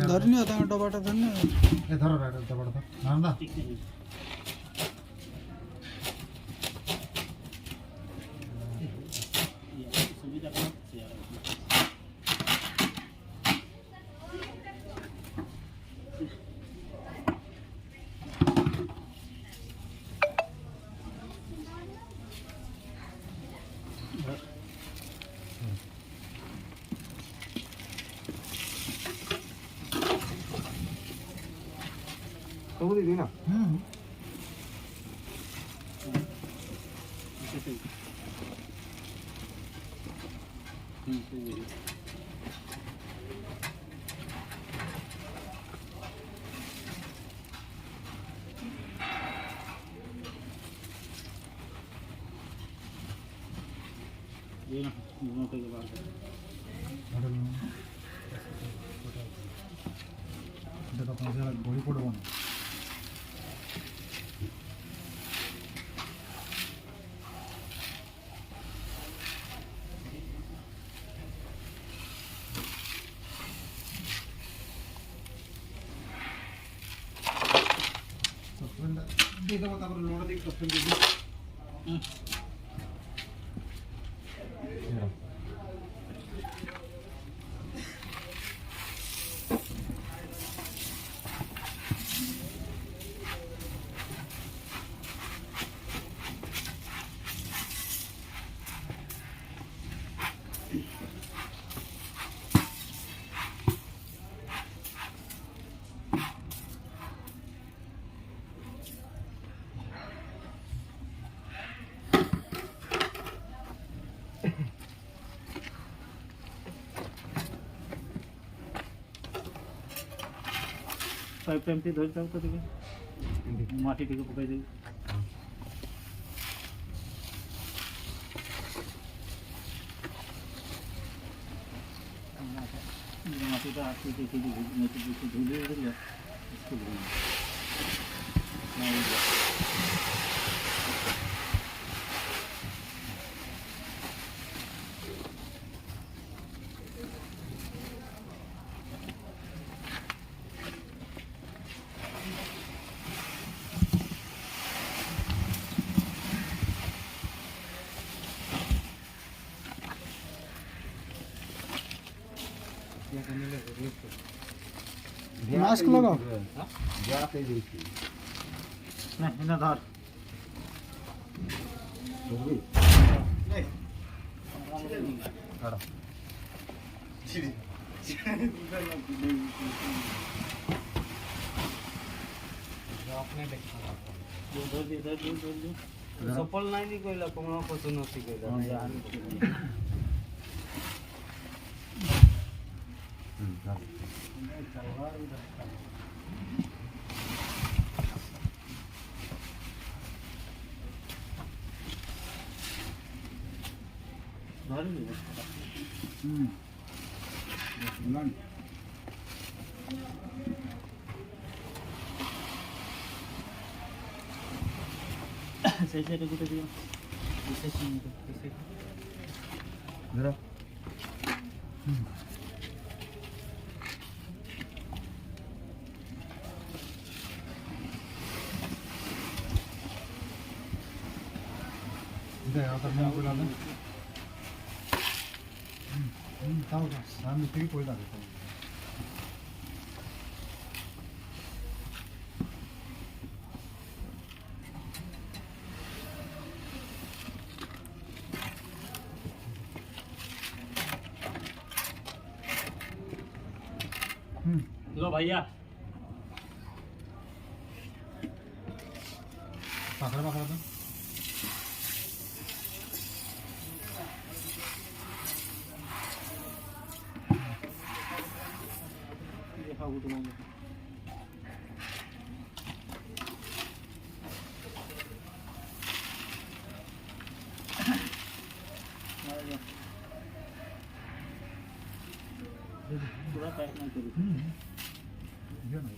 धरनी होता है डबाटा धरनी ये धरो बैठो डबाटा था नांदा तो वो दी ना ये ना दोनों के बाद देखो कौन सा बॉडी कोड बना देखो तब लोड देख सस्पेंड दे पाइप टाइम से धर जाओ तो ठीक है माटी ठीक पकाई दे माटी का आती है कि मैं तो धुले इधर इसको मास्क लगाओ जाते देखिए नहीं ना धर नहीं खड़ा आपने देखा सफल नहीं कोई कमरा पसंद नहीं कोई सही से कुछ दियो इसे इसे जरा इधर यहाँ पर मैं बोला ना ताऊ का सामने ठीक कोई ना देखो लो भैया पकड़ पकड़ दो टाइट नहीं करी ये ना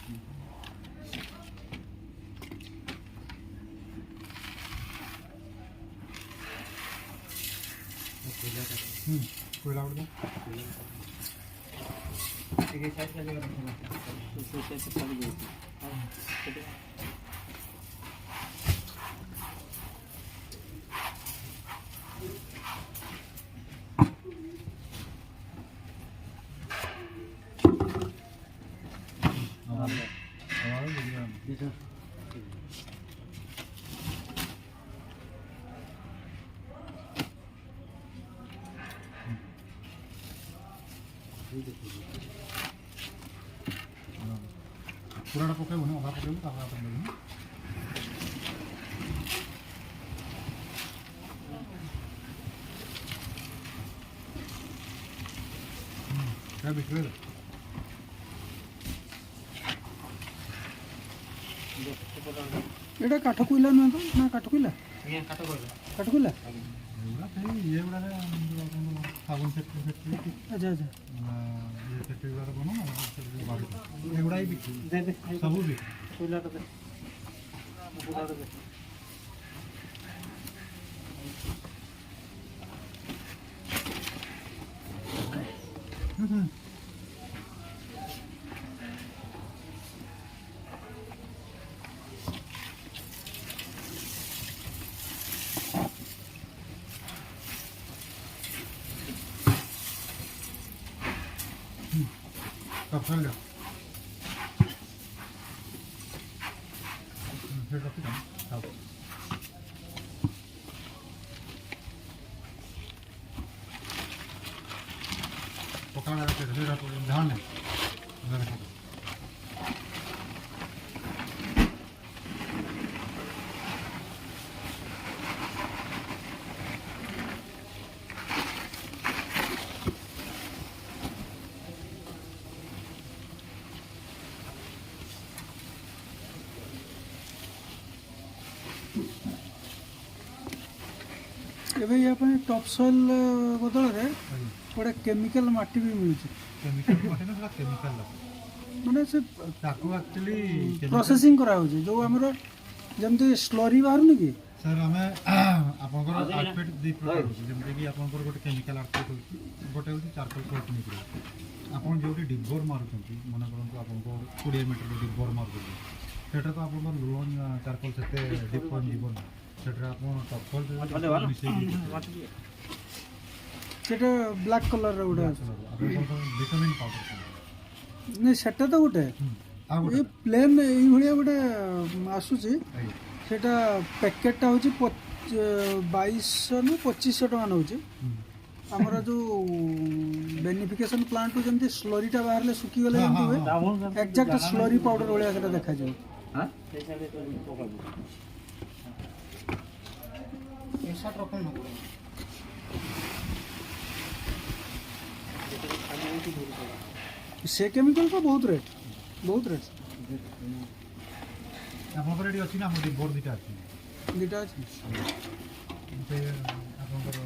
कोयला उड़ दो ठीक है साइड का जगह रखना तो सोचे से चली गई थी ପୁରାଟା ପକେଇବୁନି ଅଧା ପକେଇବୁ ତାପରେ ଆପଣ ଦେବୁନି क्या बिक्री है এটা কাঠ কইলা নয় তো না কাঠ কইলা ये काटो कर কাঠ কইলা ଏଗୁଡ଼ା ସେଇ ଇଏ ଗୁଡ଼ାରେ ସାବୁନ ଫ୍ୟାକ୍ଟ୍ରି ଫ୍ୟାକ୍ଟ୍ରି আচ্ছা ଆଚ୍ছা ଇଏ ଫ୍ୟାକ୍ଟ୍ରି ଗୁଡ଼ାରେ ବନଉ ଏଗୁଡ଼ା ହିଁ ବିକ୍ରି दे दे ସବୁ ବିକ୍ରି कोयला तो दे कोयला तो दे सब चल जाओ फिर रखी जाओ खाओ पकाना रखे फिर ध्यान नहीं उधर रखो ଏବେ ୟା ପାଇଁ ଟପ୍ ସଏଲ୍ ବଦଳରେ ଗୋଟେ କେମିକାଲ ମାଟି ବି ମିଳୁଛି केमिकल माटे ना केमिकल ମାନେ ସେ ताको एक्चुअली ପ୍ରୋସେସିଂ କରାହେଉଛି ଯେଉଁ ଆମର ଯେମିତି ସ୍ଲରି ବାହାରୁନି କି सर आमे आपनकर आउटफिट दी प्रकार होची जेमते कि आपनकर गोटे केमिकल आउटफिट होची गोटे होची चारकोल कोट निकल आपन जोटी डिबोर मारुचंती मने करंतु आपनको 20 मीटर डिबोर मारुचंती सेटा तो आपनकर लोन चारकोल सेते डिप पॉइंट डिबोर सेटा आपन टॉपकोल मिसे ସେଟା ବ୍ଲାକ୍ କଲର୍ର ଗୋଟେ ଅଛି आपनकर विटामिन पाउडर ନାଇଁ ସେଟା ତ ଗୋଟେ आ ଏ गोटे ପ୍ଲେନ୍ ଏଇଭଳିଆ ଗୋଟେ ଆସୁଛି आइ ସେଟା ପ୍ୟାକେଟଟା ହେଉଛି 2200 ନା 2500 ଟଙ୍କା ନେଉଛି ଆମର ଯେଉଁ ବେନିଫିକେସନ୍ ପ୍ଲାଣ୍ଟରୁ ଯେମିତି ସ୍ଲରିଟା ବାହାରିଲେ ଶୁଖିଗଲେ ଯେମିତି ହୁଏ ଏକ୍ଜାକ୍ଟ ସ୍ଲରି ପାଉଡର ଭଳିଆ ସେଟା ଦେଖାଯିବ हां ऐसा ले तो पका दो ऐसा रखन न ସେ କେମିକାଲ ତ ବହୁତ ରେଟ୍ आपनकर एडी अछि ना हम डिबोर दिटा अछि ଦୁଇଟା ଅଛି से आपनकर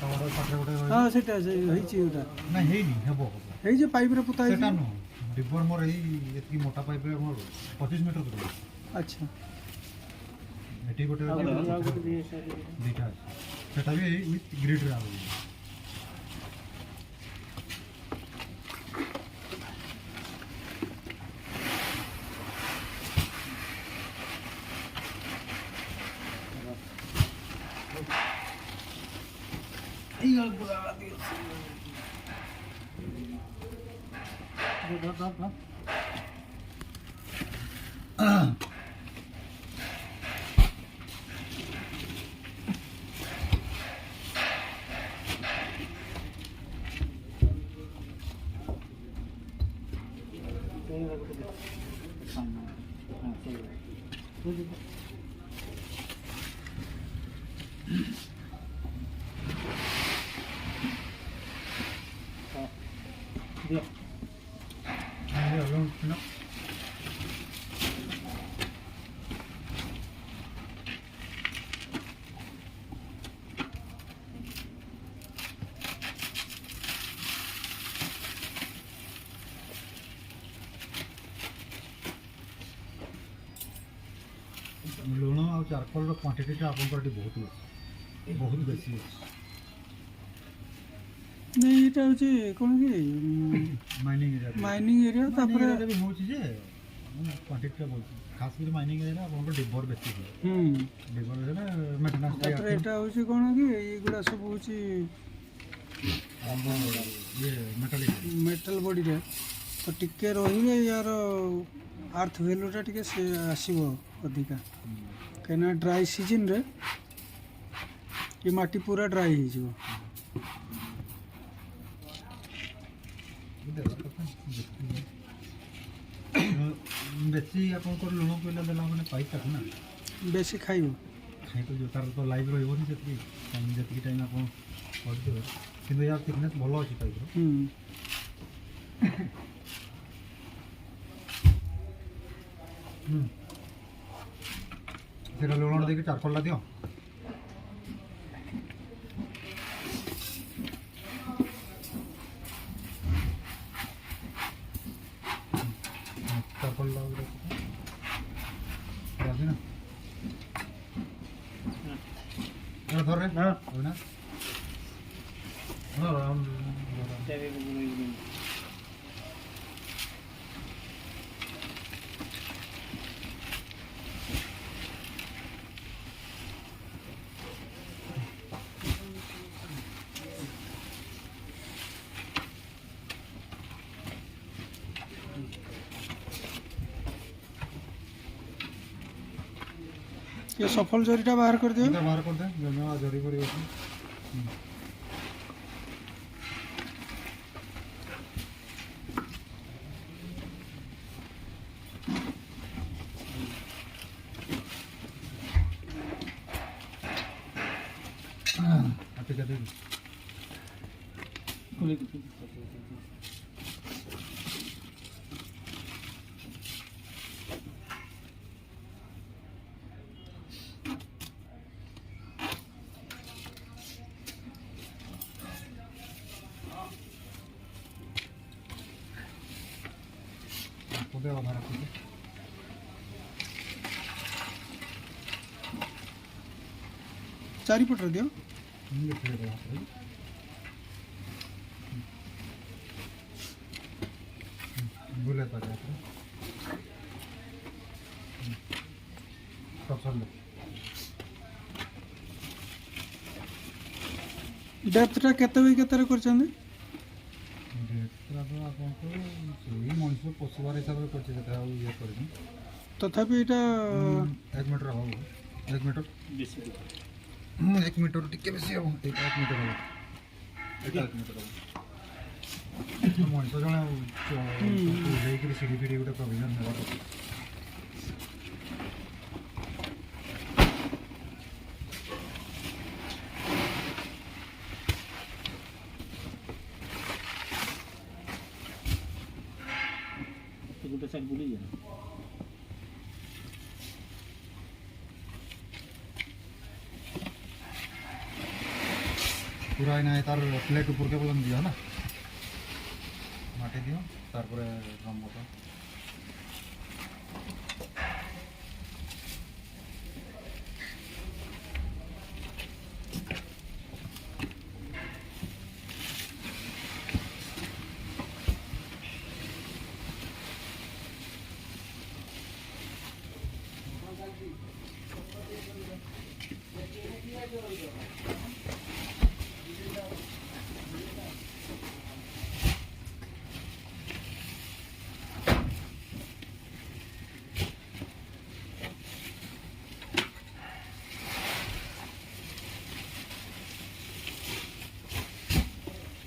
टमाटर पात्र गोटे ହଁ ସେଇଟା ହେଇଛି ଏଇଟା ना हेनी हेबो ହେଇଛି ପାଇପ୍ରେ ପୋତା सेटा ହେଇଛି नो डिबोर मोर एई एतकी मोटा पाइप रे मोर 25 मीटर दूर ଆଚ୍ଛା एटी गोटे और अछि गोटे दिए साइड दिटा अछि सेटा भी विथ ग्रिड रे आबो दिया ये लोन ना ଚାର୍କୋଲ୍ର କ୍ୱାଣ୍ଟିଟିଟା ଆପଣଙ୍କର ଏଠି ବହୁତ ବେଶୀ ଅଛି। ନାଇଁ ଏଇଟା ହେଉଛି କ'ଣ କି ମାଇନିଂ ଏରିଆ ମାଇନିଂ ଏରିଆ ତାପରେ ବି ହେଉଛି ଯେ କ୍ୱାଣ୍ଟିଟିଟା ବହୁତ ଖାସ୍ କରି ମାଇନିଂ ଏରିଆରେ ଆପଣଙ୍କର ଡିବର ବେଶୀ ହୁଏ। ଡିବର ହେଲେ ମେଣ୍ଟେନାନ୍ସ ତାପରେ ଏଇଟା ହେଉଛି କ'ଣ କି ଏଇଗୁଡ଼ା ସବୁ ହେଉଛି ଇଏ ମେଟାଲ ବଡ଼ିରେ ତ ଟିକେ ରହିଲେ ୟାର ଆର୍ଥ ଭ୍ୟାଲୁଟା ଟିକେ ସେ ଆସିବ ଅଧିକା, କାହିଁକିନା ଡ୍ରାଇ ସିଜନରେ ଏ ମାଟି ପୁରା ଡ୍ରାଇ ହେଇଯିବ। ବେଶୀ ଆପଣଙ୍କର ଲୁଣ ପଇଲା ଦେଲା ମାନେ ପାଇପାରେ ନା, ବେଶୀ ଖାଇବ ଖାଇପାରିବ, ତାର ତ ଲାଇଭ୍ ରହିବନି ସେତିକି ଟାଇମ୍, ଯେତିକି ଟାଇମ୍ ଆପଣ କରିଦେବେ। କିନ୍ତୁ ୟାର ଥିକନେସ୍ ଭଲ ଅଛି ପାଇପ୍ର। ସେଇଟା ଲୁଣ ଦେଇକି ଚାର୍କୋଲ୍ଟା ଦିଅ। ଚାର୍କୋଲ୍ଟା ନା ଧরে না না ये सफल जरीटा बाहर कर दियो। बाहर कर दे जरी पड़ी चारिपट दियो। डेप्थटा केते बाय केते करछन? मनुष्य पोषबार हिसाब से करछे ये करनी तथापि एटा 1 मीटर हो 1 मीटर बेसी 1 मीटर टिके बेसी हो 1 मीटर हो 1 मीटर हो मनुष्य जने लेकि सीढ़ी फीढ़ी गोटे प्रोविजन हेबा ଗୋଟେ ସାଇଡ୍ ବୁଲିଯିବ। पूरा ना तार प्लेट ऊपर के बोलन दियो ना माटी दियो तार पर रम बता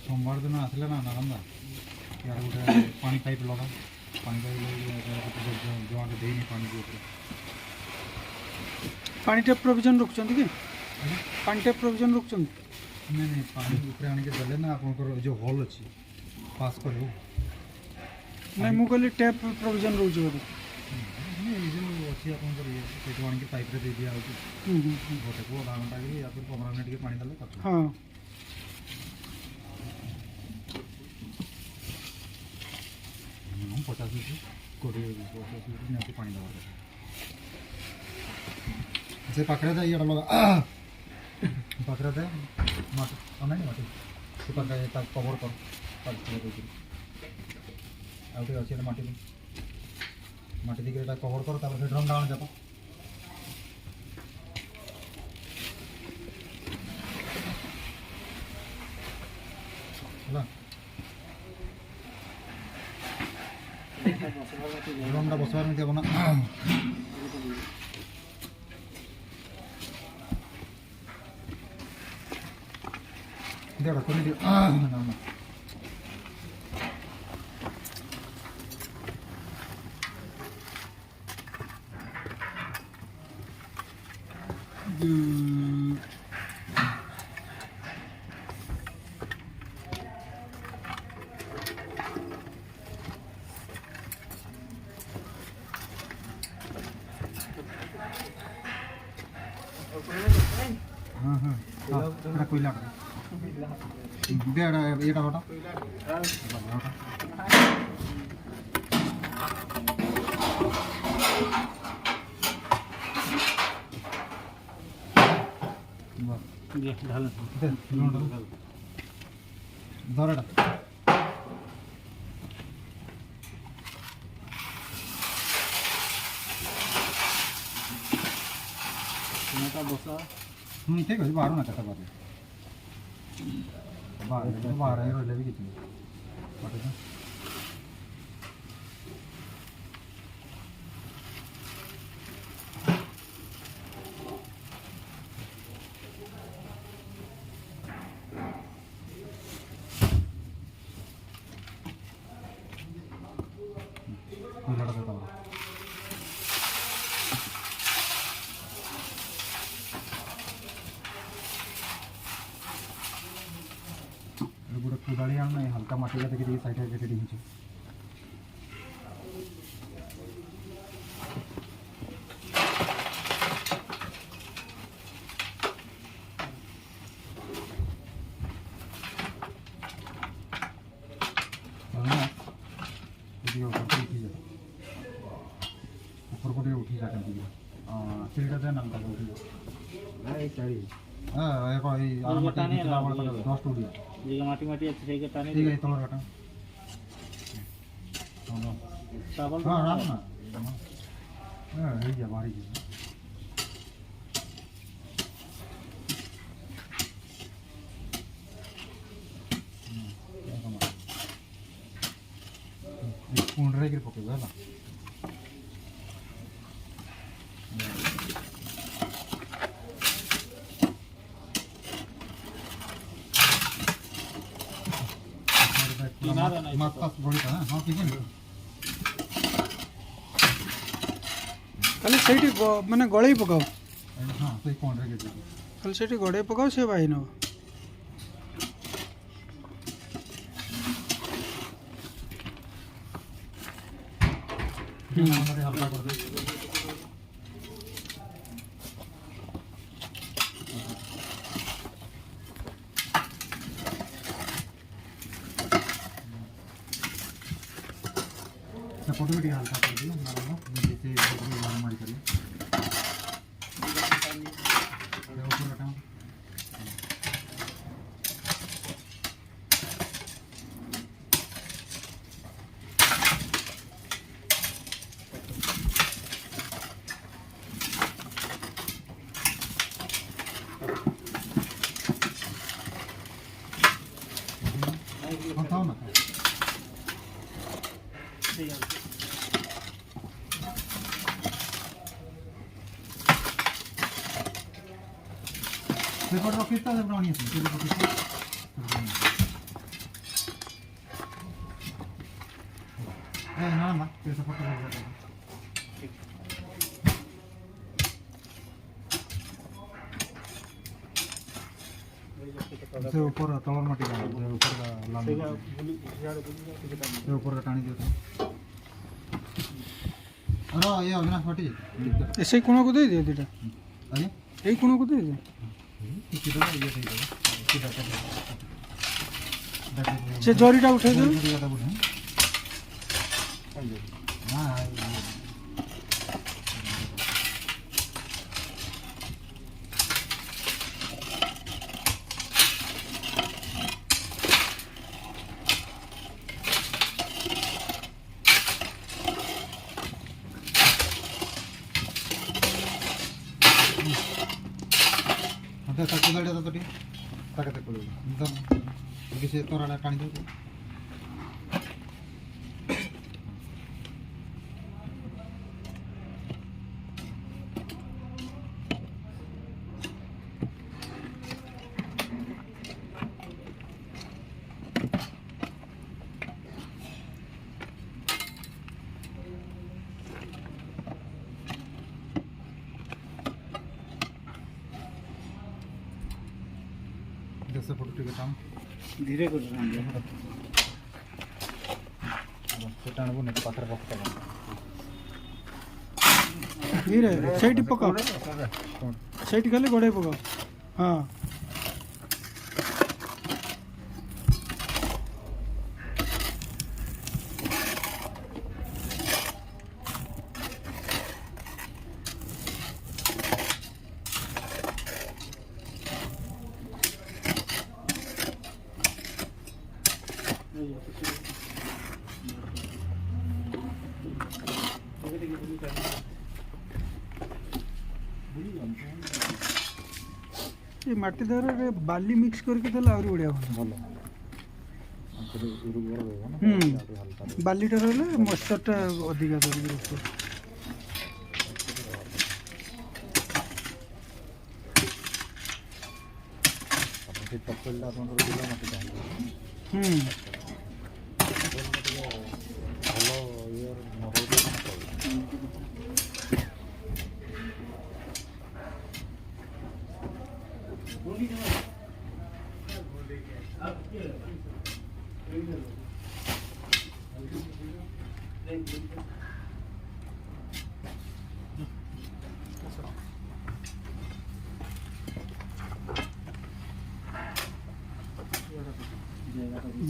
सोमवार दिन आसले ना नारंदा यार गोटे पानी पाइप लगा पानी पाइप जो देनी पानी के ऊपर पानी टेप प्रोविजन रखुछन कि पानी टेप प्रोविजन रखुछन? नहीं नहीं पानी ऊपर आने के देले ना आपनकर जो होल अछि पास करू नहीं मु कहली टेप प्रोविजन रहउछ बोले नहीं जो अछि आपनकर ये सेटो आने के पाइप रे दे दिया होछि गोटे को आधा घंटा के या फिर 15 मिनट के पानी डाले कट हां 50 कोटी 50 पानी दवा ସେ ପାଖରେ ଥାଏ ଇଆଡ଼େ ଲଗା ପାଖରେ ଥାଏ ମାଟି ନାହିଁ ମାଟି ସେ ପାଖରେ ତା କଭର କର ଦେଇକିରି ଆଉ ଟିକେ ଅଛି ମାଟି ଦେଇକି ଏଇଟା କଭର କର ତାପରେ ସେ ଡ୍ରମ୍ ଡାଉନ୍ ଯାକ ହେଲା ଡ୍ରମ୍ଟା ବସିବାର ଏମିତି ହେବ ନା ଦେଢ଼ କରି ଦିଅ ନା हाँ हाँ এটা কইলা দে এটা ওটা ধরেটা বসা ঠিক আছে বারো না কাটা বারো বারো রইলে भी কিছু गोटे कुदाड़ी आना हल्का माटी देखिए साइड रेडी हो ऊपर को उठी जाते सीढ़ी देना उठी दस उड़ी माटी माटी अच्छे से टाने ठीक है तोड़ काटा चावल हाँ राम ना जा बाहरी जा स्पून रे के पकेगा ना मास्क बड़ी था हाँ ठीक है खाली ସେଇଠି ମାନେ ଗଳେଇ ପକାଅ हाँ सही कौन रह गए ଖାଲି ସେଇଠି ଗଡ଼େଇ ପକାଅ ସେ ବାହି ନେବ हल्का कर दे फोटो भी हल्का कर दियो जैसे मारी करिए ऊपर हटाओ बताओ ना पेपर रखिता है बनानी है पेपर रखिता ना ना कैसे फोटो लग जाता है से ऊपर तलर माटी का ऊपर का लाल से ऊपर का टाणी देता अरे ये अविनाश माटी ऐसे ही कोना को दे दिया दीटा अरे यही कोना को दे दिया से जरीटा उठे दे କୋଦାଳଟା ତ ଟିକେ ତାକେ ତ ପଡ଼ିବ ତ ସେ ତରାଟା ଟାଣି ଦେବ। ଦେଶ ପଟୁ ଟିକେ ଟାଣ ଧୀରେ କରି ଟାଣିଦିଅ। ସେ ଟାଣିବୁ ନାଇଁ ପାଖରେ ପକେଇବ। ଧୀରେ ସେଇଠି ପକାଅ, ସେଇଠି ଖାଲି ଗୋଡ଼େଇ ପକାଅ। ହଁ ये माटी देहरे बाली मिक्स करके देले आहुरी बढ़िया ଭଲ ଉର୍ବର ରହିବ ନା ହୁଁ ଟିକେ ହାଲକା बालीटा रहले मॉइस्चरटा अधिका धरिକି ରଖିବ। ଆପଣ ସେ ଚପଲଟା ଆପଣଙ୍କର ବିଲ ମାଟି ଚାହିଁବେ ହୁଁ ଟିକେ ଭଲ ଇଏ ନହେଲେ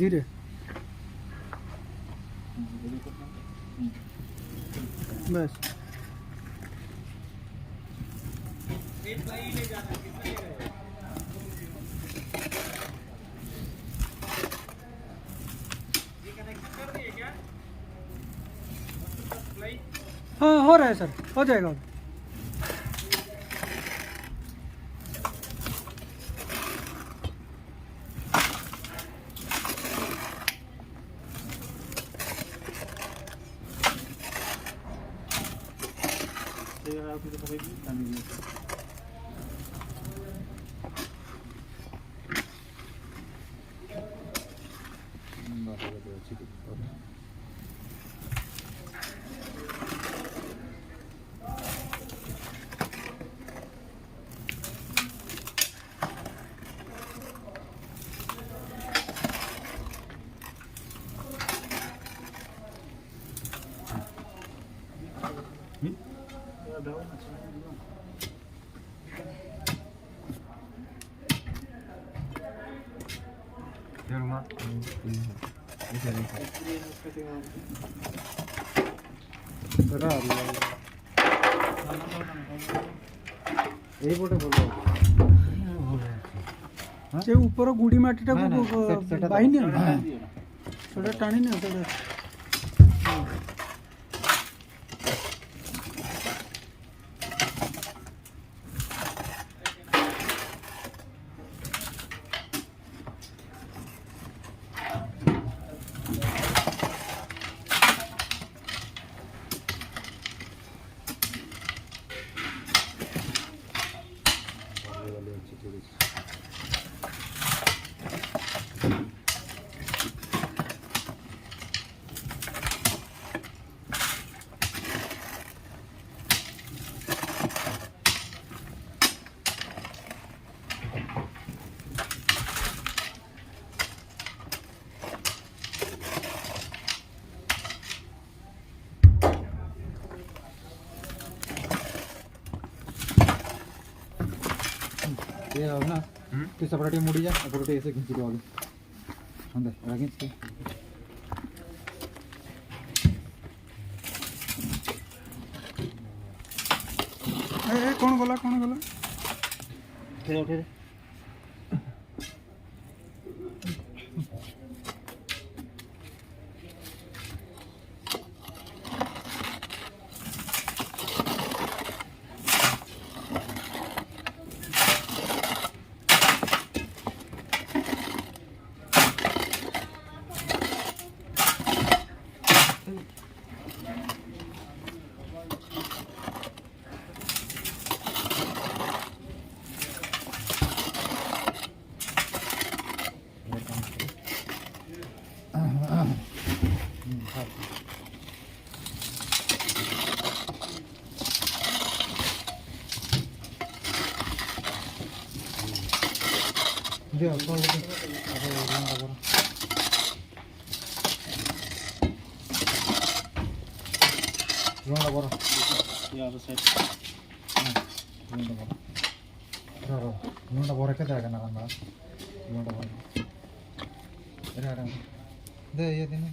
धीरे बस हाँ हो रहा है सर, हो जाएगा। এইপଟେ ଭଲ से ऊपर गुड़ी माटीटा ना, सेटा बाही नियो सेटा टाणी नियो सेटा ये अब ना तो सपड़ा टे मुड़ी जा अपने टे ऐसे खींच दो आगे अंदर आगे खींच ए कौन गला उठे ଦିଅ ତଳେ ରୁଣ୍ଡ କର यार सेट ରୁଣ୍ଡ ବର କେତେ ଆଜ୍ଞା ନା ରୁଣ୍ଡ ବର ଦେ ଇଏ ଦିନ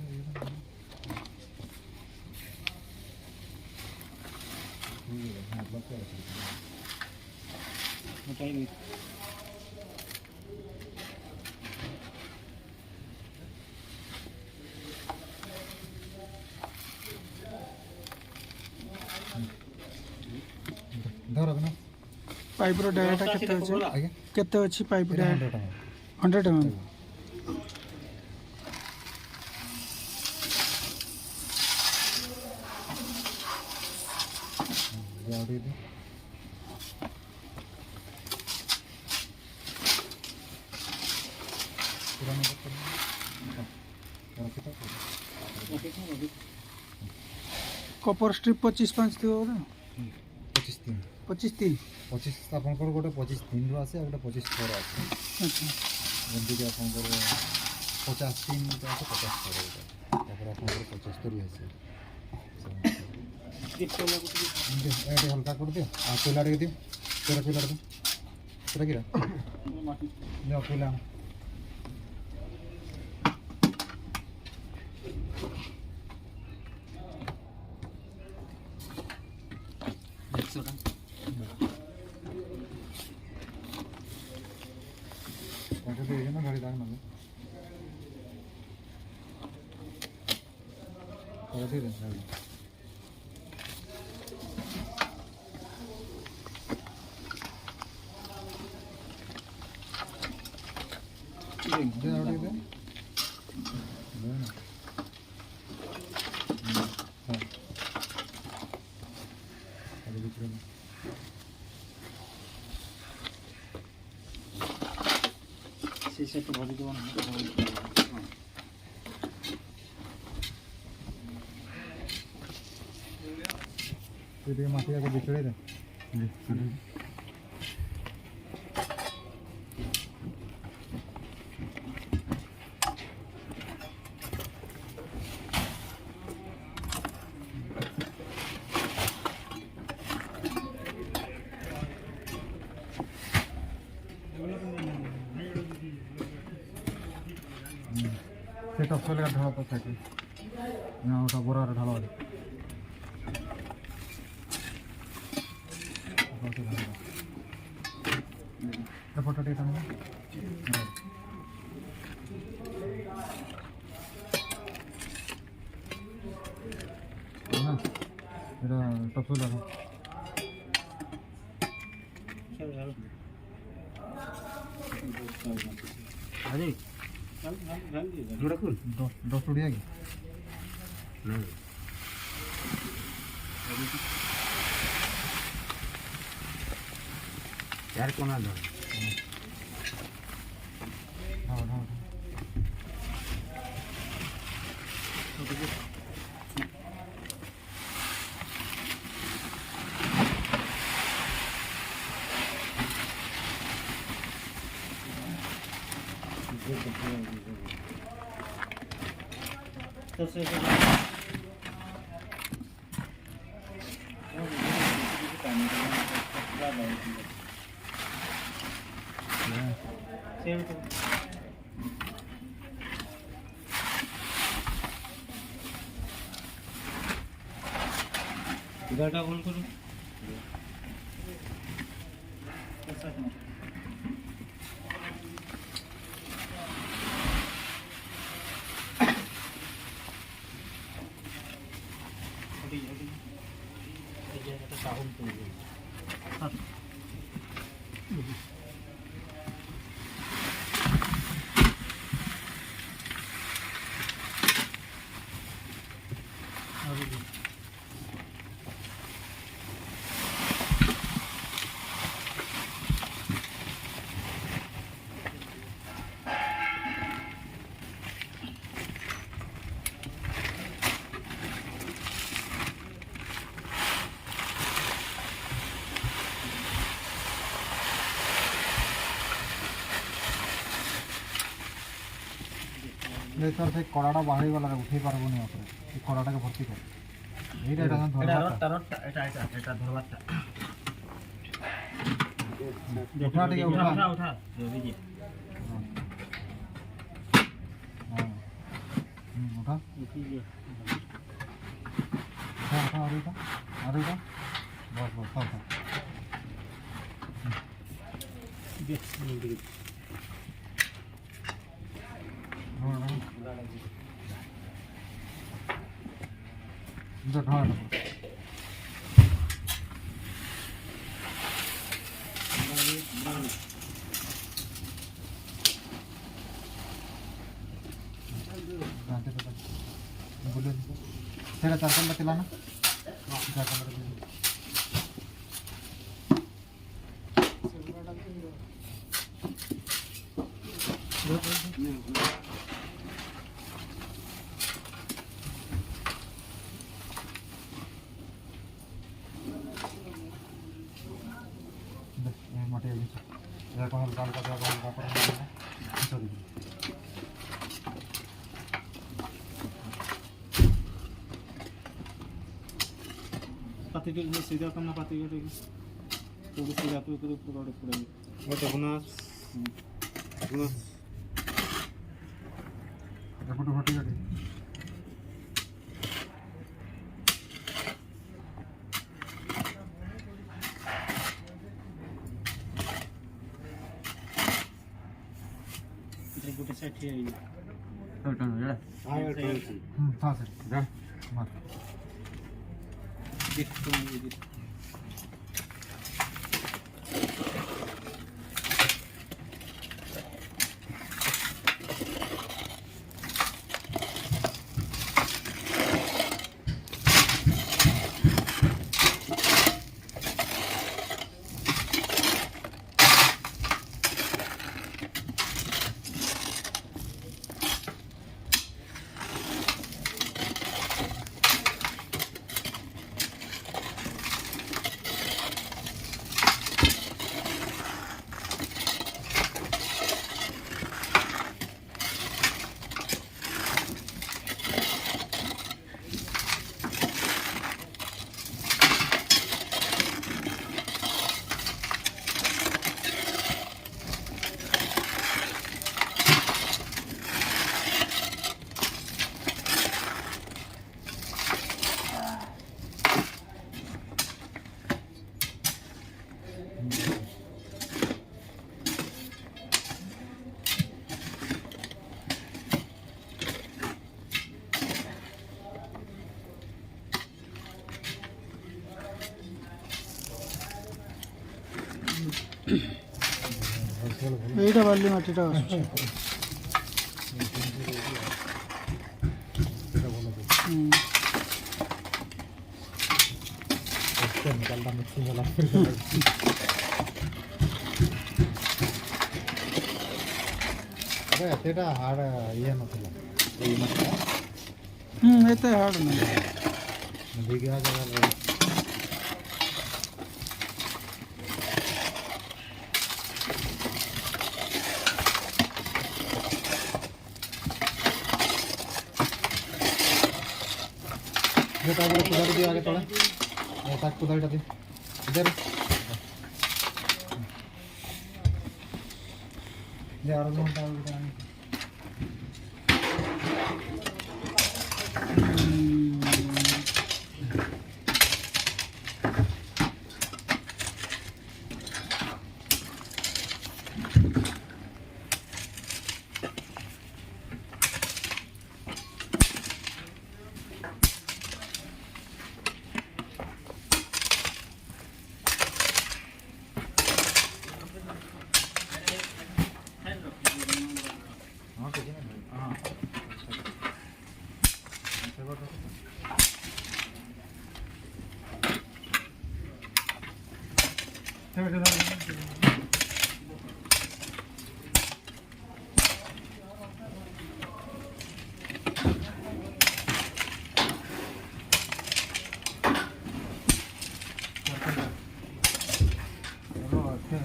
बताइए ଧର ନା ପାଇପ୍ର ଡାୟାଟା କେତେ ଅଛି ଆଜ୍ଞା କେତେ ଅଛି ପାଇପ୍ ଏଇଟା ଡାୟା 100 ଟଙ୍କା 100 ଟଙ୍କା ଆଉ ଟିକେ ଦିଅ କପର ଷ୍ଟ୍ରିପ୍ 25-5 ଥିବ ବୋଧେ 25 25-3 25 ଆପଣଙ୍କର ଗୋଟେ 25 ରୁ ଆସେ ଆଉ ଗୋଟେ 25 ଆସେ ଆଚ୍ଛା ଯେମିତିକି ଆପଣଙ୍କର 50 3 ଆସେ 50 ଗୋଟେ ତାପରେ ଆପଣଙ୍କର 75 ଆସେ ଏଠି ହଲକା କରିଦିଅ ଆଉ ପିଲା ଟିକେ ଦିଅ ସେଟା ପିଲା ଦିଅ ସେଟା କିରା ଦିଅ ପିଲା ତାକୁ ଦେଇକି ନା ଧରି ଦାଗ ନହେଲେ ତାକୁ ଦେଇଦେ दे और दे दे ना हां अभी बीच में से सेट भरी दो ना तू दे माटी का बिचड़े दे से टपल का ढाल पछा के ना ओटा बोरा रे ढाल फोटो टे तम ना एरा टपल का अरे चल जुड़ा कुल 10 उड़िया की नहीं यार कौन आ रहा हां हां तो से इधरটা হোল্ড করুন সাউন্ড করবে তার সেই কড়াটা বাহারি গলা উঠেই পারবো না আপনি এই কড়াটাকে ভর্তি করে এইটা এটা ধরবারটা এটা ধরবারটা উঠা ଟିକେ উঠা উঠা জলদি দিয়ে হ্যাঁ উঠা উঠি দিয়ে উঠা উঠা আর এটা বস বস থাক থাক দিয়ে দিয়ে ঢাল तेरा चार चलाना माटी हल्का हल्का हल्का कर पाती के लिए सीधा करना पाती के पूरी सीधा पूरी पूरा पूरा वो तो गुनास गुनास फोटो फटी गई इधर गोटे सेट है ये टन जरा हां सर जा मार देख तो ये এইটা বালি মাটিটা আসছে ଏତେଟା ହାର୍ଡ ଇଏ ନଥିଲା ଏଇ ମାଛଟା ଏତେ ହାର୍ଡ ନାହିଁ ଦିଘା ଜାଗାରେ ताकि कुदारी दिया आगे थोड़ा ताकि कुदारी डाली इधर ये आरो घंटा उठाने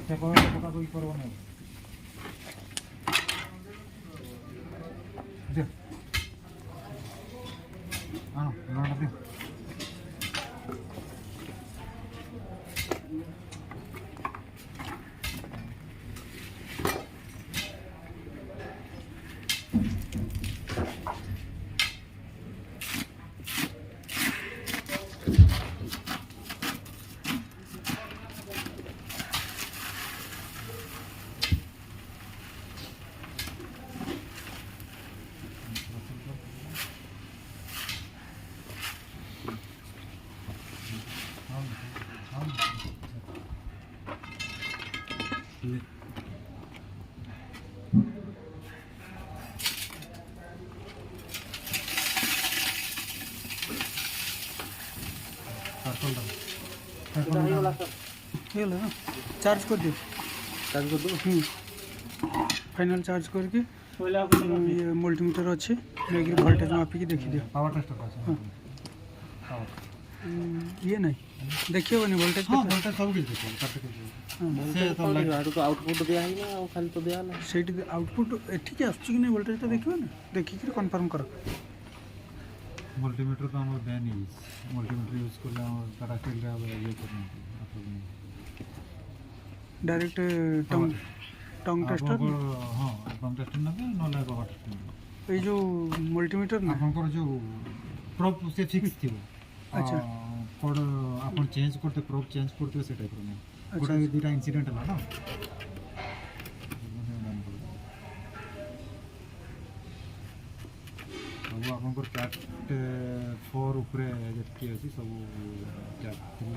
se puede tocar tu por ହେଇଗଲା ନା ଚାର୍ଜ କରିଦିଅ ଚାର୍ଜ କରିଦେବୁ फाइनल चार्ज करके କହିଲେ ଆପଣ ये मल्टीमीटर अच्छे लेकिन वोल्टेज मापिकी देखिए पावर टेस्टर का हाँ। ये नहीं देखिए बनी वोल्टेज हाँ वोल्टेज सब किछ देखो काट के से तो ଆଡ଼କୁ ଆଉଟପୁଟ୍ ଦିଆହେଇନି ଆଉ ଖାଲି ତ ଦିଆହେଲା ସେଇଠି ଆଉଟପୁଟ୍ ଏଠିକି ଆସୁଛି କି ନାହିଁ ଭୋଲ୍ଟେଜଟା ଦେଖିବ ନା ଦେଖିକି କନଫର୍ମ କର मल्टीमीटर तो हमर बैन यूज मल्टीमीटर यूज करले हम टाटा स्टील रे अब ये करना डायरेक्ट टंग टंग टेस्टर हाँ टंग टेस्टर ना नले पावर टेस्टर ये जो मल्टीमीटर ना आपनकर जो प्रोब से फिक्स थियो अच्छा। कोड आपन चेंज करते प्रोब चेंज करते से टाइप रो गोटा दुटा इंसिडेंट हला ना सब आपनकर कैट 4 ऊपर जति अछि सब कैट 3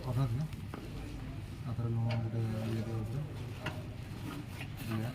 बता दे आतर लोग गोटे ये दे ठीक है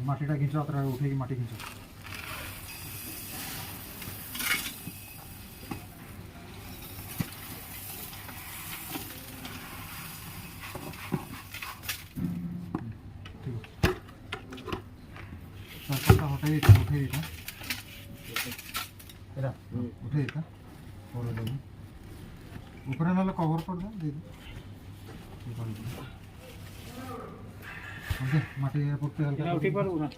माटीटा खिंच उठे माटी खिंच उठे देता ऊपर ना कवर कर दे दे माटी पक्के हल्का ଉଠି ପାରିବୁ ନା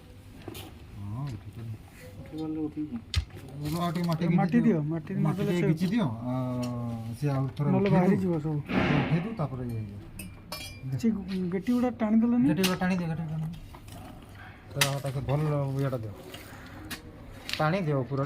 हां उठी कर ଉଠି ପାରିଲେ ଉଠିକି बोलो आटे माटी माटी दियो माटी न माटी देले से खिची दियो से आउ थोड़ा नले बाहरी जीव सब उठे दू तापर ये से गेटी गुडा टाणी देलनी गेटी टाणी दे गेटी तो ताके भल याटा दियो टाणी दियो पूरा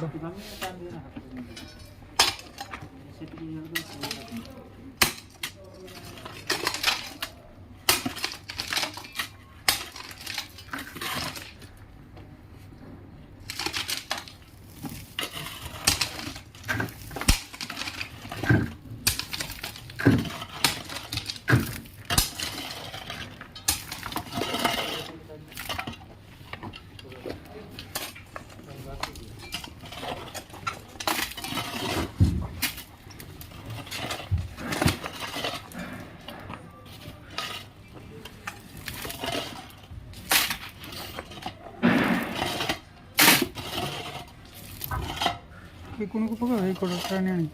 ये कोन को पका है कोड टाणी आनी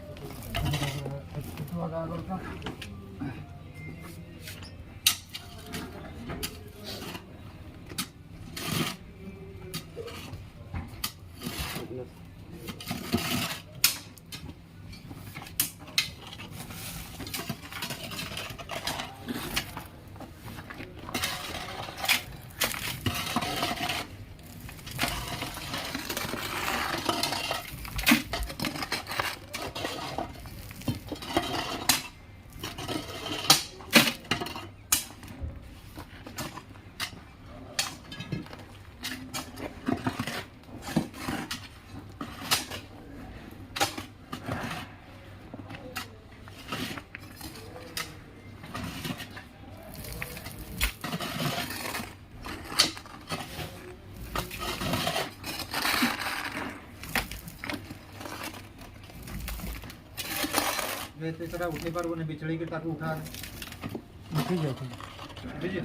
ये तेरा उठे पर बने बिचड़ी के ताकू उठा उठी जाओ दीजिए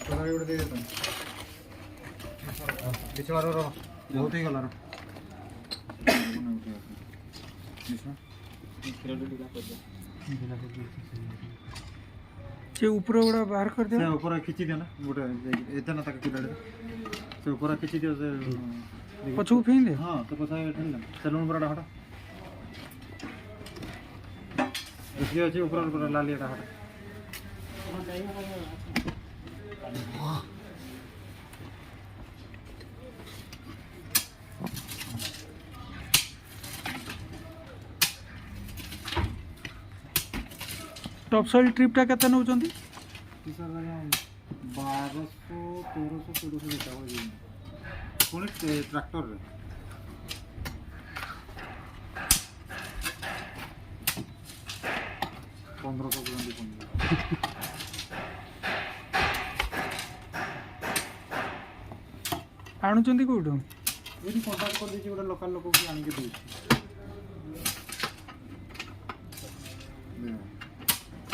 तोरा उड़ दे देता बिचवारो बहुत ही गला थ्रेड ढीला कर दे से ऊपर गुड़ा बाहर कर से दे ऊपर खिची दियो ना गोटे एते ना ताके किलाड़े से ऊपर खिची दियो से पछू फेंक दे हां तो पछा ठेल सैलून पर हटा देखियो अछि ऊपर ऊपर लाली हटा टॉप साइड ट्रिप टा केते नउचंती सर 1200 1300 1400 देता हो जी कोन ट्रैक्टर रे 1500 आणुचंती कोठो ये कांटेक्ट कर दीजिए गोटे लोकल लोक की आनी के दे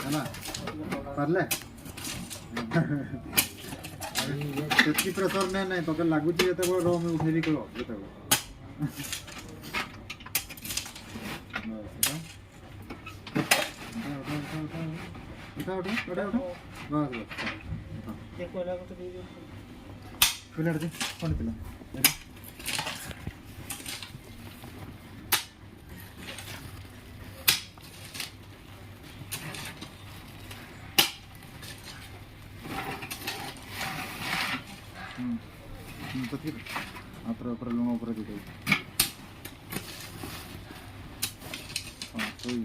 है ना परले सेफ्टी प्रेशर में नहीं तो लागू जी एते बड़ रो में उठेबी करो जेते बस ये कोला को तो दे दे फिलर दे कौन पिला तो फिर ऊपर लूण ऊपर दे दे कोई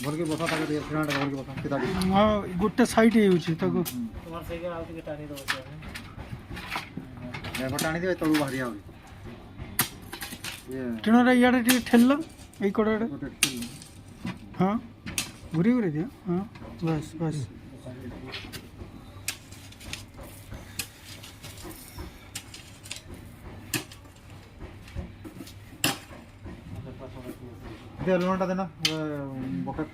भल के बसा ताके ये फ्रंट भल के बसा किता हां गुटे साइड हे होची तको तुम्हार सही आउ के टाणी दो छे मैं टाणी दे तळू बाहरी आवे ये किणोरा याडे टी ठेलला एई कोडे गोटे टिल हां घुरी घुरी दे हां बस बस दे लूणटा देना बकेट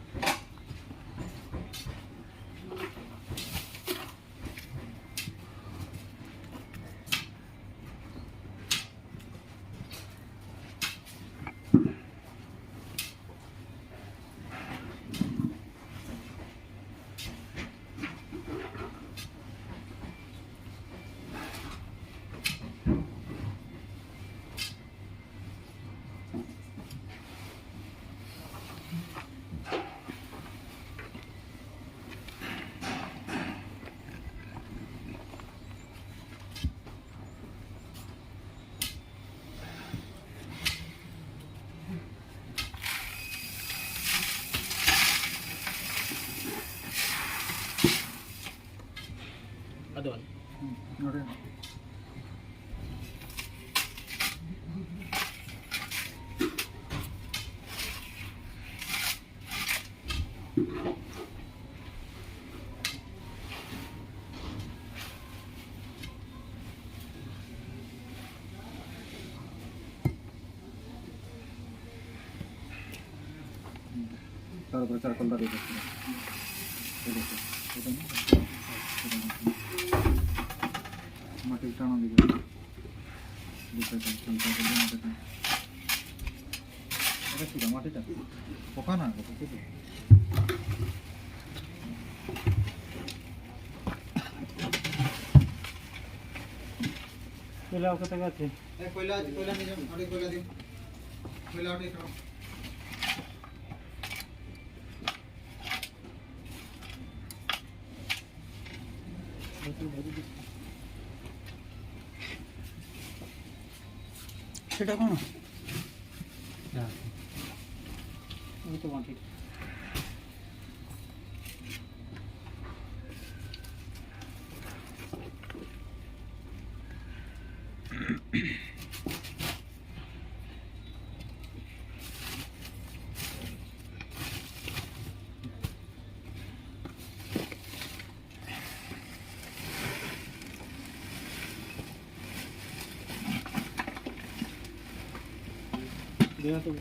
अदवन नोडे तार पर चारकोल दे दे माटी टाणो दे अरे सीधा माटी टा पका ना कोला को तक আছে ए कोयला नहीं जाओ अरे कोयला दे कोयला उठे करो সেটা কোন ये तो वांटेड देना तो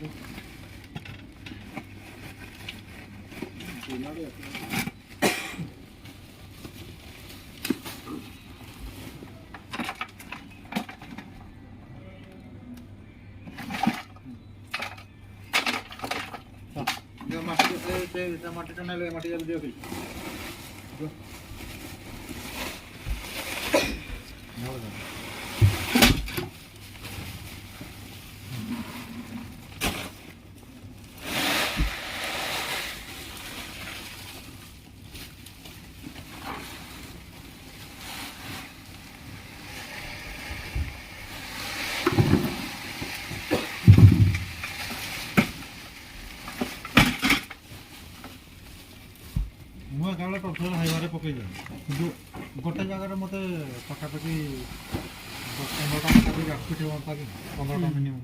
ମାଟିଟା ନେଲେ ମାଟି ଜଲ୍ଦି ଦିଅ ଖାଲି ମୁଁ ଏକାବେଳେ ଟୋଟାଲ ହାଇୱାରେ ପକେଇଯାଏ କିନ୍ତୁ ଗୋଟେ ଜାଗାରେ ମୋତେ ପାଖାପାଖି 15ଟା ପାଖାପାଖି ଆଉଟଫିଟ୍ ହୁଅନ୍ତା କି 15ଟା ମିନିମମ୍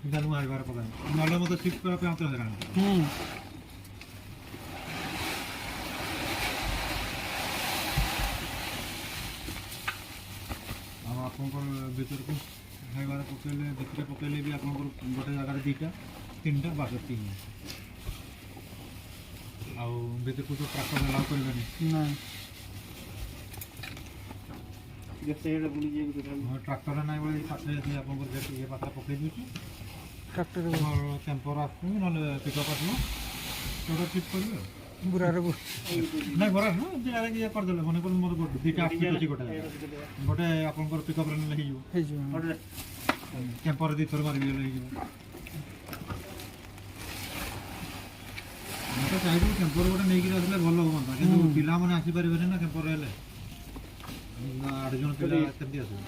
କିନ୍ତୁ ମୁଁ ହାଇୱାରେ ପକାଏ ନହେଲେ ମୋତେ ସିଫ୍ଟ କରିବା ପାଇଁ ମୋତେ ହଇରାଣ ଆଉ ଆପଣଙ୍କର ଭିତରକୁ ହାଇୱାରେ ପକେଇଲେ ଭିତରେ ପକେଇଲେ ବି ଆପଣଙ୍କର ଗୋଟେ ଜାଗାରେ 2ଟା 3ଟା ବାସ 3 ଆଉ ଭିତରକୁ ତ ଟ୍ରାକ୍ଟର ଆଲାଉ କରିବେନି ନାଇଁ ଟ୍ରାକ୍ଟର ନାହିଁ ବୋଲି ପାଖରେ ଯଦି ଆପଣଙ୍କର ଇଏ ପାଖରେ ପକେଇ ଦେଉଛି ଟ୍ରାକ୍ଟର ଟେମ୍ପର ଆସୁଛି ନହେଲେ ପିକଅପ୍ ଆସିବ ସେଇଟା ଠିକ୍ କରିବେ ଆଉ ବୁରାରେ ନାଇଁ ଘର ନୁହଁ ଜାଗାରେ ଇଏ କରିଦେଲେ ମନେ କରନ୍ତୁ ମୋର 2ଟା ଆକ୍ସିଡେଣ୍ଟ ଅଛି ଗୋଟେ ଆପଣଙ୍କର ପିକଅପ୍ରେ ନେଲେ ହେଇଯିବ ଟେମ୍ପର 2 ଥର ମାରିବି ହେଲେ ହେଇଯିବ ମୁଁ ତ ଚାହିଁବୁ ଟେମ୍ପର ଗୋଟେ ନେଇକି ଆସିଲେ ଭଲ ହୁଅନ୍ତା କିନ୍ତୁ ପିଲାମାନେ ଆସିପାରିବେନି ନା ଟେମ୍ପର ହେଲେ 8 ଜଣ ପିଲା କେମିତି ଆସିବେ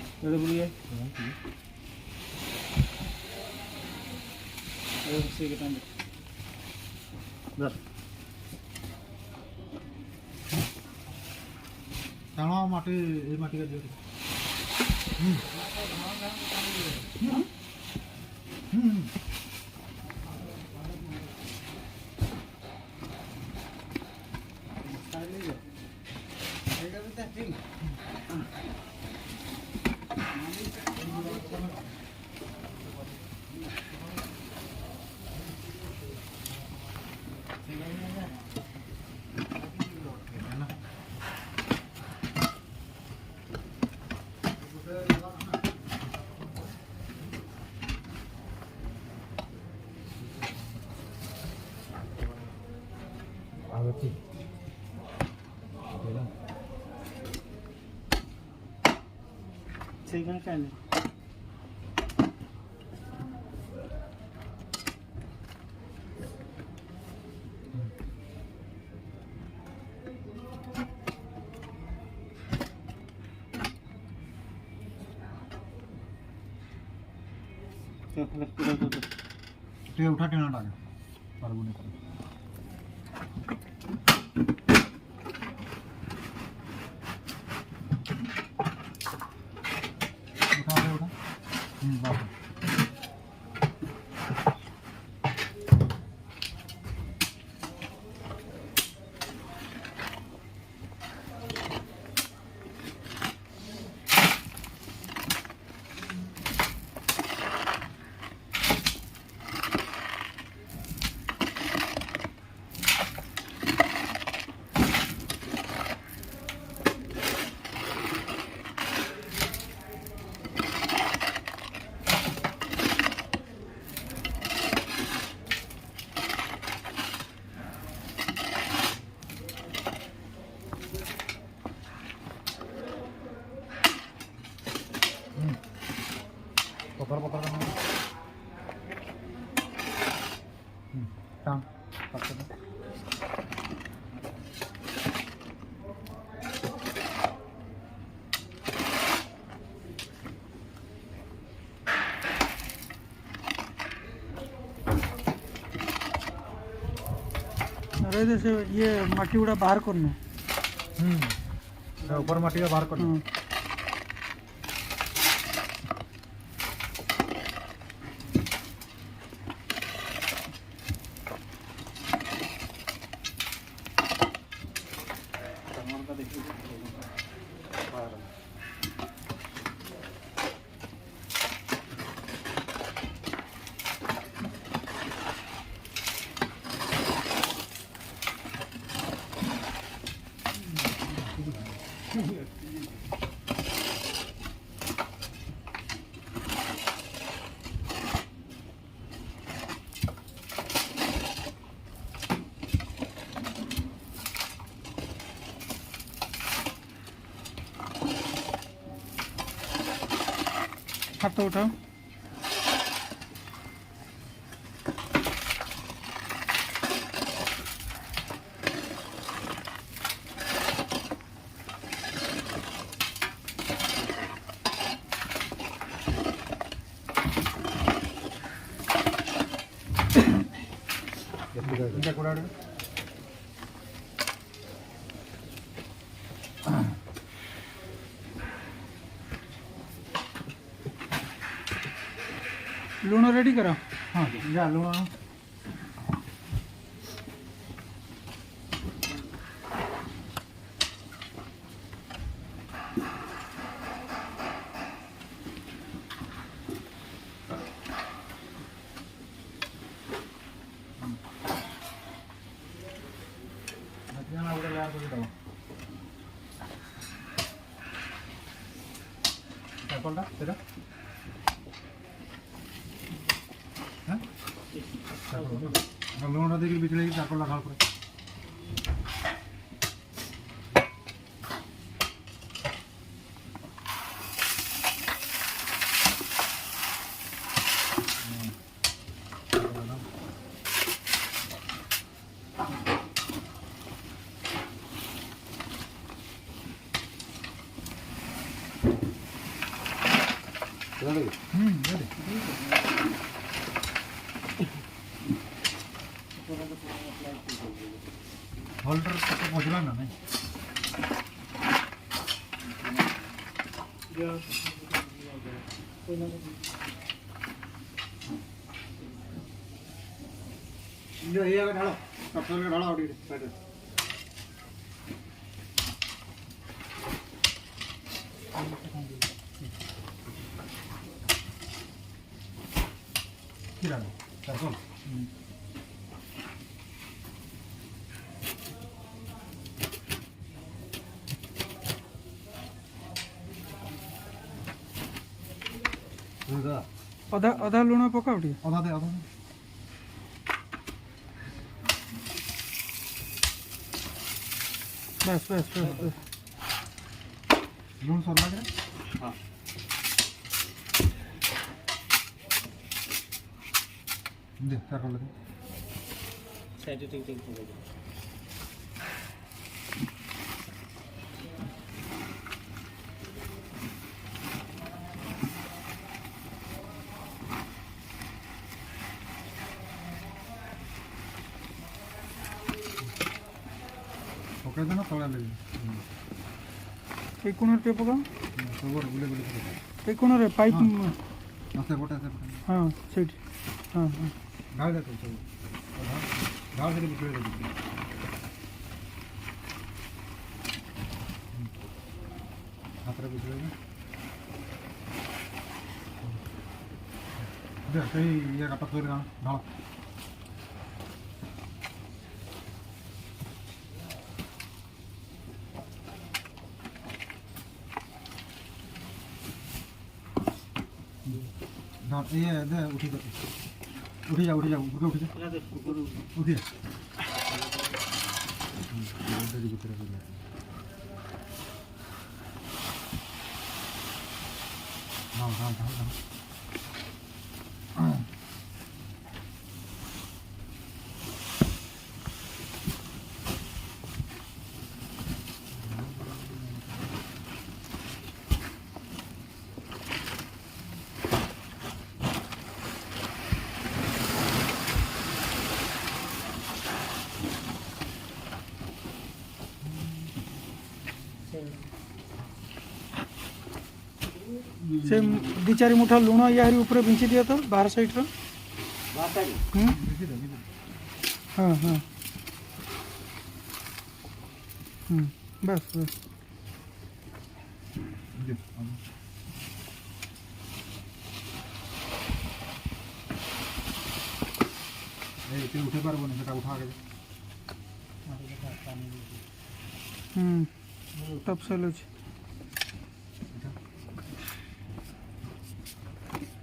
টাଣ মাটি এই মাটিটা দিয়ে आगे ସେଇখানে চাইলে टे उठा टेना डाल पारबो नहीं कर उठा ले उठा बाप पकड़ पकड़ टांग पकड़ अरे जैसे ये माटी उड़ा बाहर करना ऊपर माटी का बाहर करना ହାତ ଉଠାଅ। लुण रेडी करो। हाँ जा लुण ଚାରକୋଲଟା ସେଇଟା ଲୁଣ ଦେଇକି ବିଛଳେଇକି ଚାରକୋଲଟା ଢାଳ ପରେ होल्डर तो पहुंचला ना नहीं ये ढालो कपड़े ढालो और साइड किराना चारकोल अधा अधा लुण पकाओ टी अधा दे अधा बस बस बस बस लूण सरला के हाँ दे चारकोल दे साइड ठीक ठीक हो गया पकड़ देना तोड़ा ले एक कोण रे पकाओ सब गुले गुले एक कोण रे पाइप नसे बोटे से हाँ सेठ हाँ हाँ डाल दे तो सब डाल दे बिछड़े दे हाथ रे बिछड़े दे कहीं ये का पकड़ ना डाल ये दे उठी जा उठी जा उठी जा उठ जा उठी जा हाँ हाँ हाँ हाँ से दी चारि मुठा लुण यारी ऊपर बिंची दिया तो बाहर साइड रो हाँ हाँ बस बस उठे पारबो ना सेटा उठा के टप सेल अछि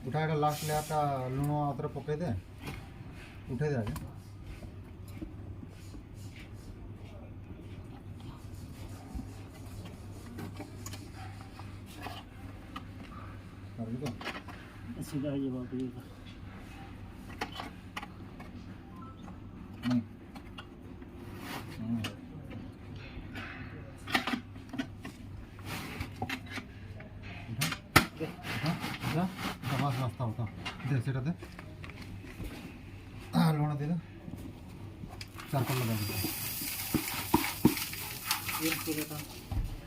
उठा के लास्ट लेयर का लूण आतरे पके दे उठे दे आगे कर दो सीधा ये बात ये नहीं बस रास्ता होता दे सेटा दे लुण दे चारकोल लगा दे ये पूरा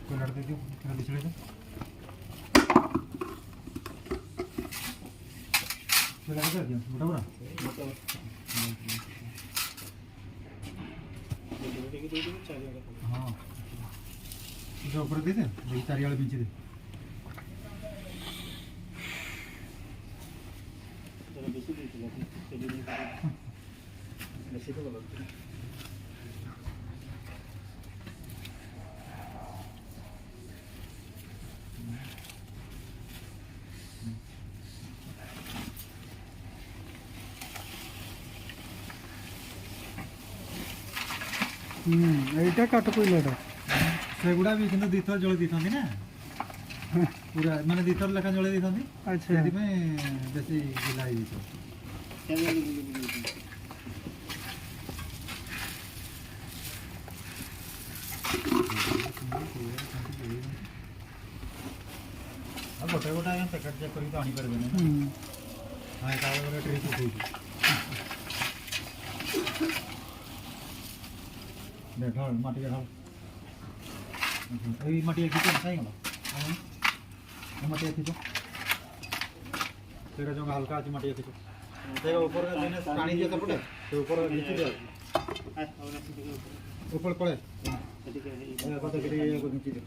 कोई लड़ दे दियो फिर बिछड़े दे फिर लगा दे दियो मोटा मोटा हाँ जो ऊपर दे दे वही चारी वाले बीच दे बेसी तो गलत এইটা কাঠকোইলাটা সেগুড়া भी কিন্তু দিথর জলে দিথাନ୍ତି না पूरा माने दिथर लेखा जळे दिथନ୍ତି আচ্ছা सेति में बेसी गिला ही दिथो कैमरा बुली अब गोटे गोटे आगे पैकेट चेक करी तो आनी परबे ना हां का वाला ट्रिक उठौची देखो माटी का ए माटी की तो सही गला हां माटी की तो तेरा जो हल्का आज माटी की तो तेरा ऊपर का देने पानी जे पड़े तो ऊपर नीचे दे ऊपर पड़े ये पता करे ये को नीचे दे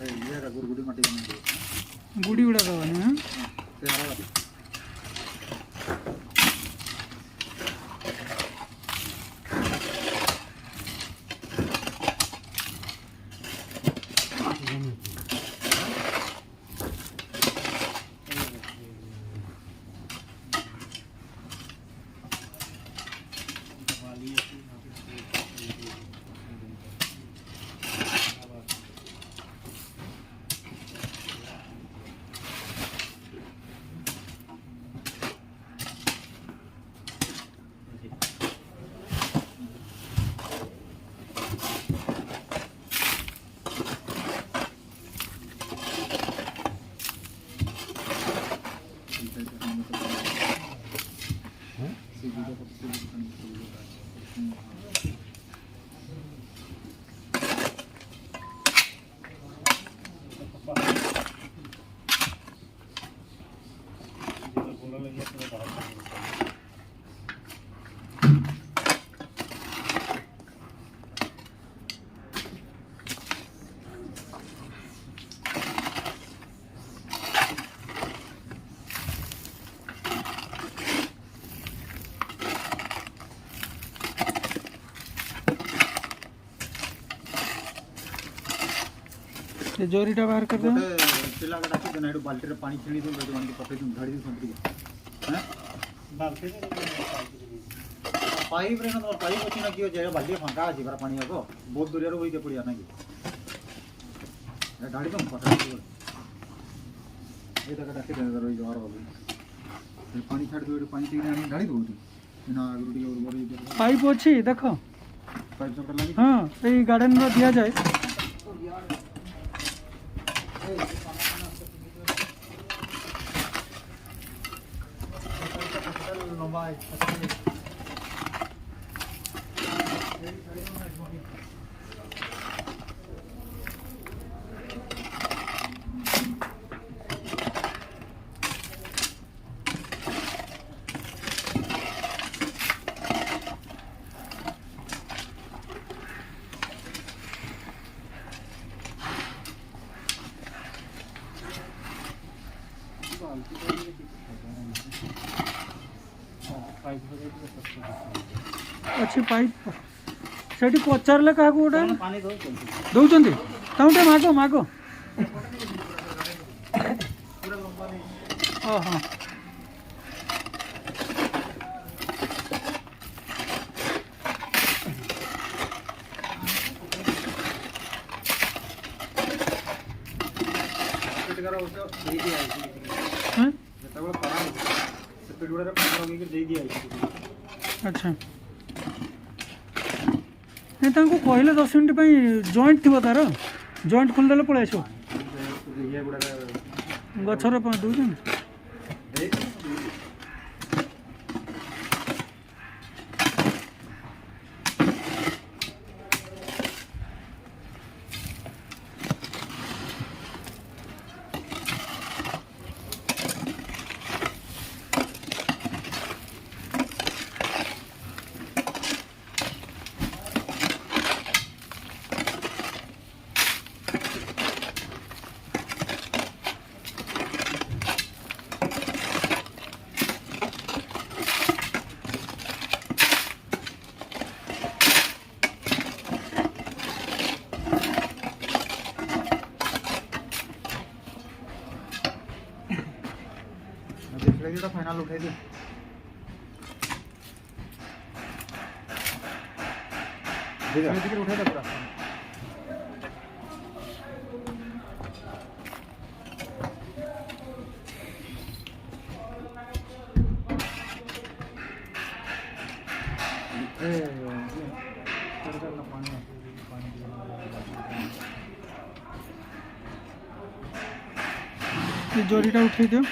ये गुड़गुड़ी माटी গুড়ি গুড়া দেওয়া না ये जोरीटा बाहर कर दो पिला का डाकी देना बाल्टी रे पानी छीणी दो बेटो माने पटे तुम झाड़ी दो संतरी हैं बाल्टी पाइप रे ना पाइप अछि ना कियो जे बाल्टी फांका अछि बरा पानी आगो बहुत दूर रे होई के पड़िया ना कि गाड़ी तुम पटे ए तक डाकी देना रोई जोर हो पानी छाड़ दो पानी छीणी आनी गाड़ी दो ना गुरुडी और बोरी पाइप अच्छी देखो पाइप सब लगी हाँ ये गार्डन में दिया जाए अच्छी पाइप सेठी पचारे क्या गोटे पानी दौरान तुम माग माग हाँ हाँ ଯେତେବେଳେ କରା ହେଉଛି ସେ ପିଡ଼ିଗୁଡ଼ାରେ ପାଣି ଲଗେଇକି ଦେଇଦିଆଯାଇଛି। अच्छा नहीं तांको कहले 10 मिनट ପାଇଁ ଜଏଣ୍ଟ ଥିବ ତାର ଜଏଣ୍ଟ ଖୋଲିଦେଲେ ପଳେଇ ଆସିବ ଇଏ ଗୁଡ଼ାକ ଗଛର ଦେଉଛନ୍ତି। देखिए फाइनल उठाई दिए उठाई दे पूरा ଜରିଟା ଉଠେଇ ଦିଅ।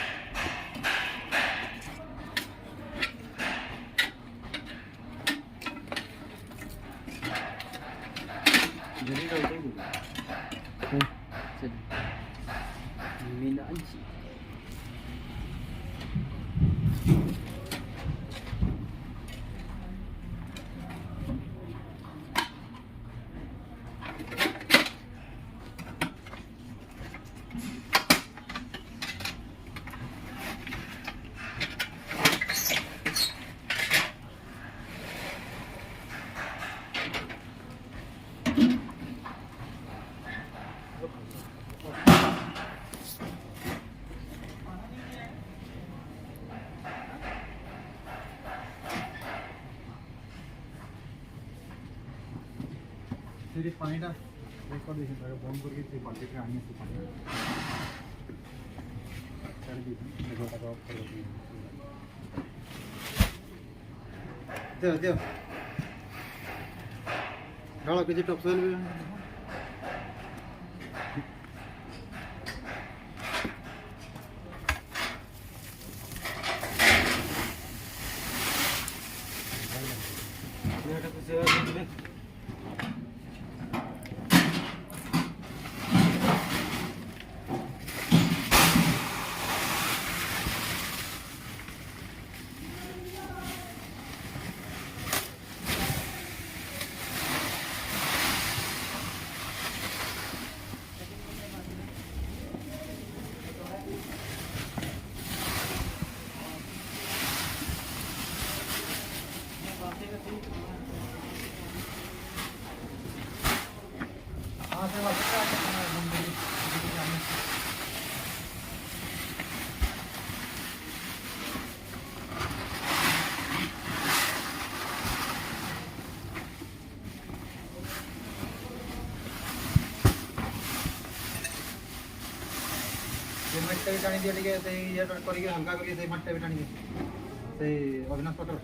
ସେଠି ପାଣିଟା କରିଦେଇଛି ତାକୁ ବନ୍ଦ କରିକି ସେ ବାଲ୍ଟିରେ ଆଣି ସେ ପାଣି ଛାଡ଼ି ଦେଇଛି ମେଘଟାକୁ ଅଫ୍ କରିଦେଇଛି। ଦିଅ ଦିଅ ଢାଳ କିଛି ଟପସଲ୍ ବି ମାଟିଟା ବି ଟାଣି ଦିଅ ଟିକେ ସେଇ ଇଏ କରିକି ହାଲକା କରିକି ସେଇ ମାଟିଟା ବି ଟାଣି ଦିଅ ସେଇ ଅବିନାଶ ପତ୍ର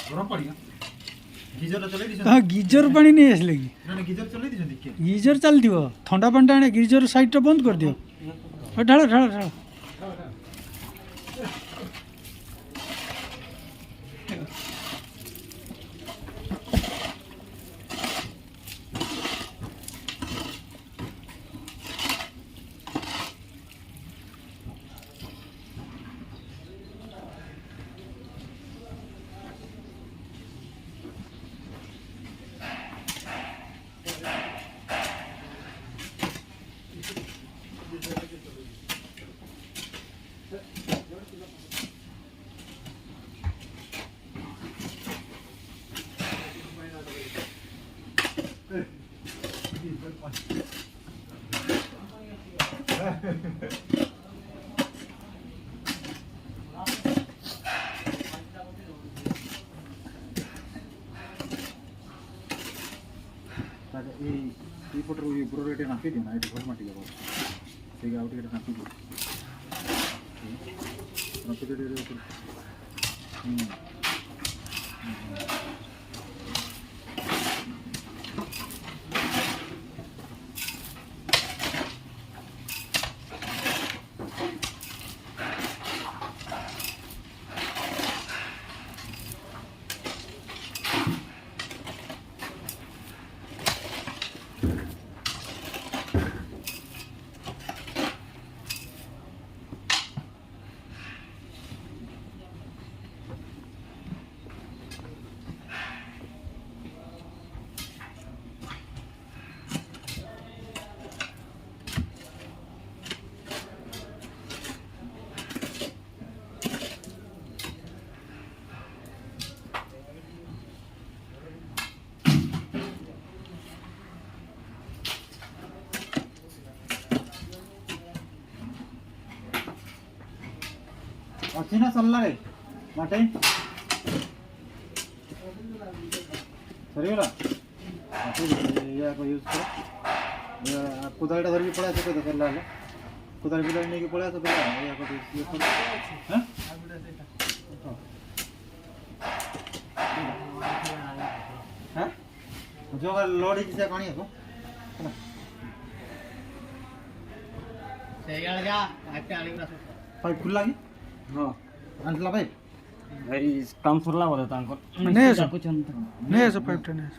गरम पानी गीजर चलाई दी हाँ गीजर पानी नहीं आसले कि ना गीजर चलाई दी के गीजर चलती थंडा पानी आने गीजर साइड बंद कर दियो ढाल ढाल ढाल এই ফটোর ওই উপর রেটে নাপি দিও না এটা ঘর মাটি যাব ঠিক আছে ওটা নাপি দিও নাপি দিও উপর अच्छी ना चल रे माटे सरीगला या को यूज करो कुदालटा धरकी पड़ा तो कर ला कुदाल बिलाल नहीं के पड़ा तो पड़ा या को यूज करो हैं हैं जो लोड ही से पानी है को सेगल जा आके आली ना पाइप खुला की हां अंतला भाई वेरी काम सरला बोले तांको नहीं ऐसा पाइप टा नहीं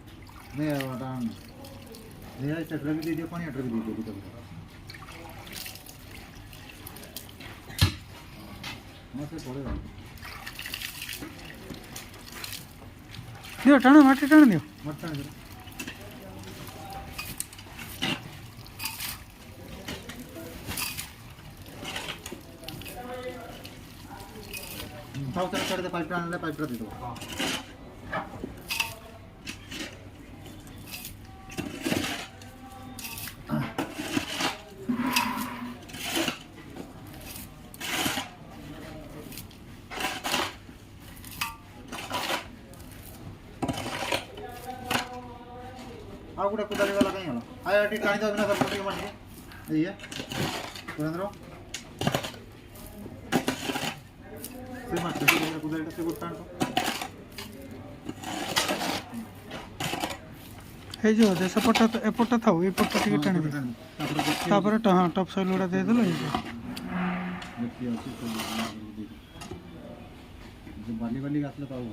नहीं वाटा नहीं ऐसे ट्रक भी दे दियो पानी ट्रक भी दे दियो मत पड़ेगा दियो टाणो माटी टाणो दियो मत टाण चढ़ते पाइप टाण पाइप दे दो आ गुडा कुदाली वाला कहीं होला आया टी टाणी दो बिना सब पटी माटी ये सुरेंद्र से माटी से कुदाली से गुड टाण हे जो दे सपोर्ट तो एपोर्ट था ए पोर्ट टिके टाणी दे तापर हां टॉप साइड लोडा दे देलो देखिए जो बाली बाली घातलं पाहू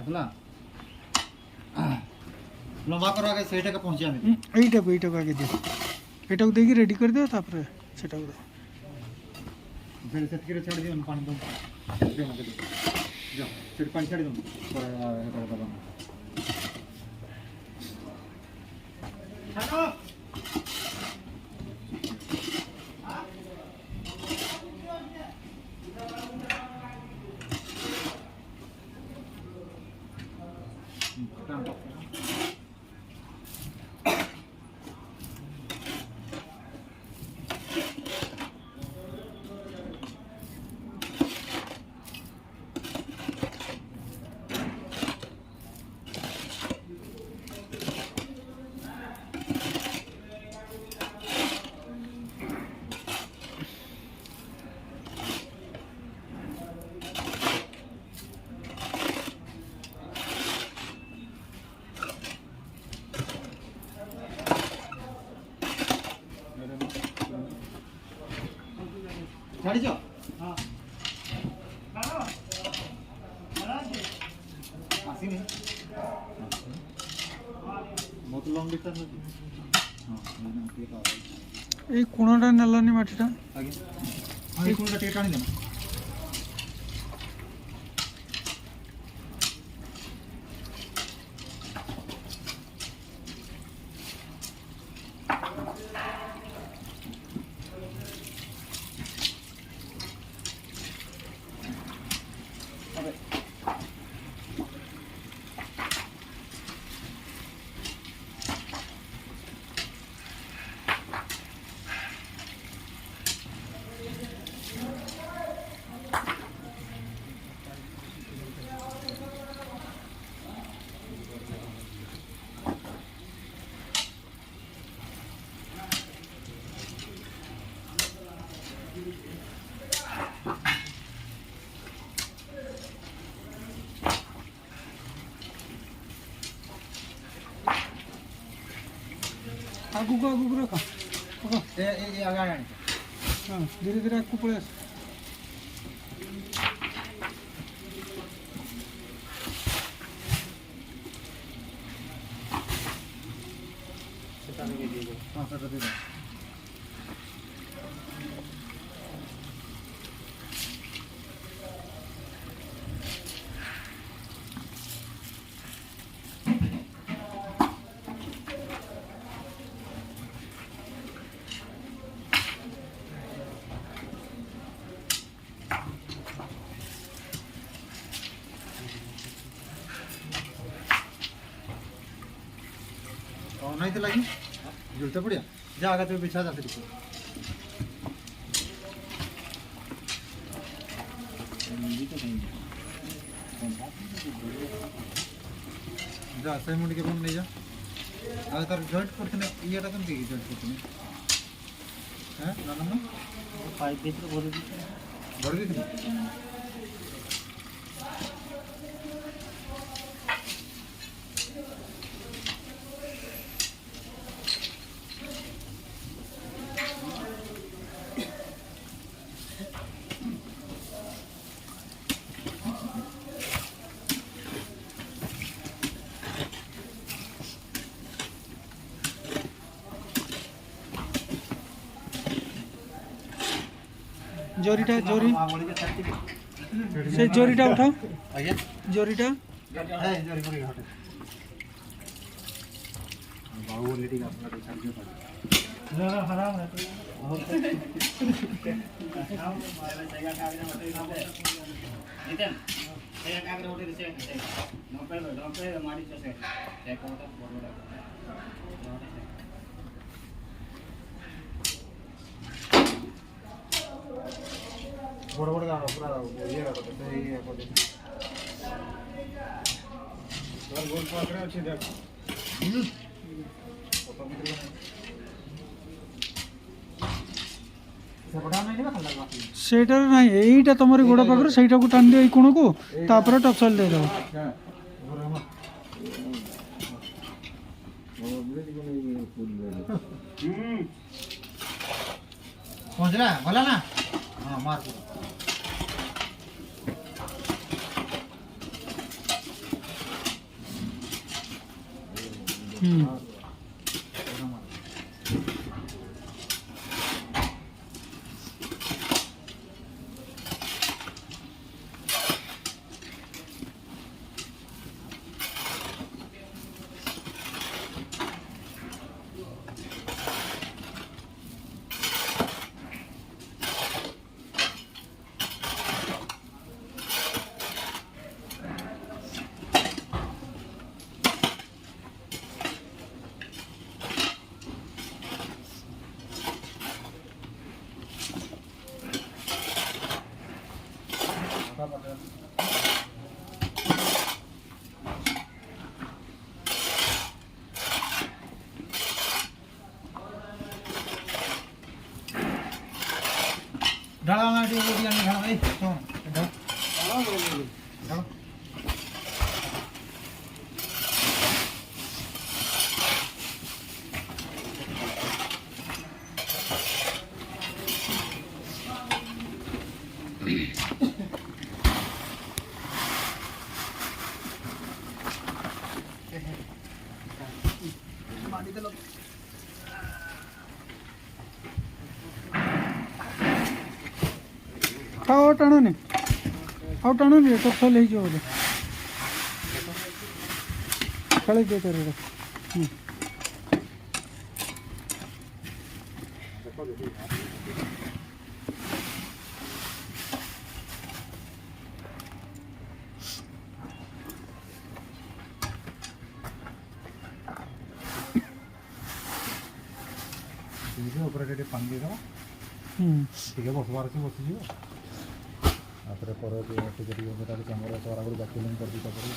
असला लंबा करो आगे सेटा का पहुंचे आमे एटा को आगे दियो एटा को देगी रेडी कर दियो तापर सेटा को फिर सेट के छोड़ दियो पानी दो दे मत दे जा फिर पानी छोड़ दो पर है कर दो हेलो ଛାଡ଼ିଛ ହଁ ଆସିନି ବହୁତ ଲଙ୍ଗ ଡିଷ୍ଟାନ୍ସ ଅଛି ହଁ ଟିକେ ଏଇ କୋଣଟା ନେଲନି ମାଟିଟା ଆଜ୍ଞା ହଁ ଏଇ କୋଣଟା ଟିକେ ଟାଣିଦେନା ଆଗକୁ ରଖ ଏ ଆଗା ଆଣି ହଁ ଧୀରେ ଧୀରେ ଆଗକୁ ପଳେଇ ଆସ ହଁ ସେଟା ଦେଇଦେବା नहीं तो लगी जुलते पड़िया जा आगे तो बिछा जाते दिखो जा सही मुंडी के बन नहीं जा आगे तार जॉइंट करते ने ये टा केमती जॉइंट करते ने हैं ना ना पाइप भीतर भरी भर दी জরিটা জরি সেই জরিটা উঠাও आगे জরিটা है जरी पड़ी हटे बाबू लेडी का अपना तो छाड़ दिया हराम है Nitin saya kaget hotel saya nompel mari saya kota boroda बड़ बड़ दाम पूरा ये रखो तो ये को दे और गोल पकड़े अच्छे देख ସେପଟା ନାହିଁ ନା ଖାଲି ବାକି ସେଇଟାରେ ନାହିଁ ଏଇଟା ତମର ଗୋଡ଼ ପାଖରେ ସେଇଟାକୁ ଟାଣି ଦିଅ ଏଇ କୋଣକୁ ତାପରେ ଟପସଲ ଦେଇଦେବ ପହଞ୍ଚିଲା ଭଲ ନା ହଁ ମାର ढाला ना टी बोली आने ढाला ए सुन ढाला ଆଉ ଟାଣୁନି ଆଉ ଟାଣୁନି ଏଟା ଫେଲ୍ ହେଇଯିବ ବୋଧେ ଖେଳି ଦିଅ ତାର ଏଇଟା ଉପରେ ଟିକେ ପାଣି ଦେଇଦେବା ଟିକେ ବସବାର ଅଛି ବସିଯିବ ତାପରେ ପରେ ଟିକେ ଟିକେ ସେଟା କ୍ୟାମେରା ଦ୍ୱାରା ଆଗରୁ ବ୍ୟାକ୍ଲିଂ କରିଦେଇତା ପରେ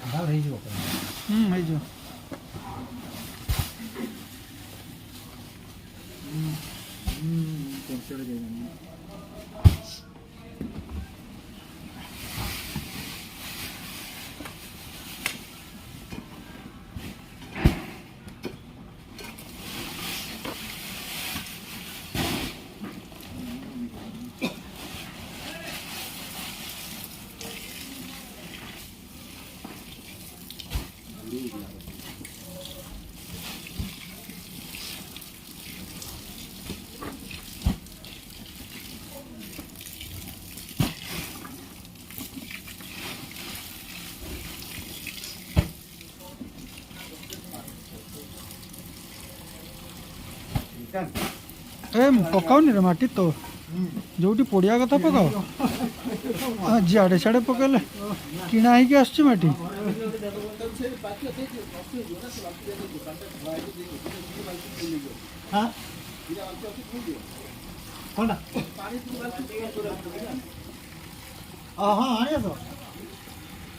ଭଲ ହେଇଯିବ ହେଇଯିବ ଏ ପକାଉନି ରେ ମାଟି ତ ଯୋଉଠି ପଡ଼ିଆ କଥା ପକାଅ ଜିଆଡ଼େ ସିଆଡ଼େ ପକେଇଲେ କିଣା ହେଇକି ଆସୁଛି ମାଟି କ'ଣଟା ହଁ ଆଣିବା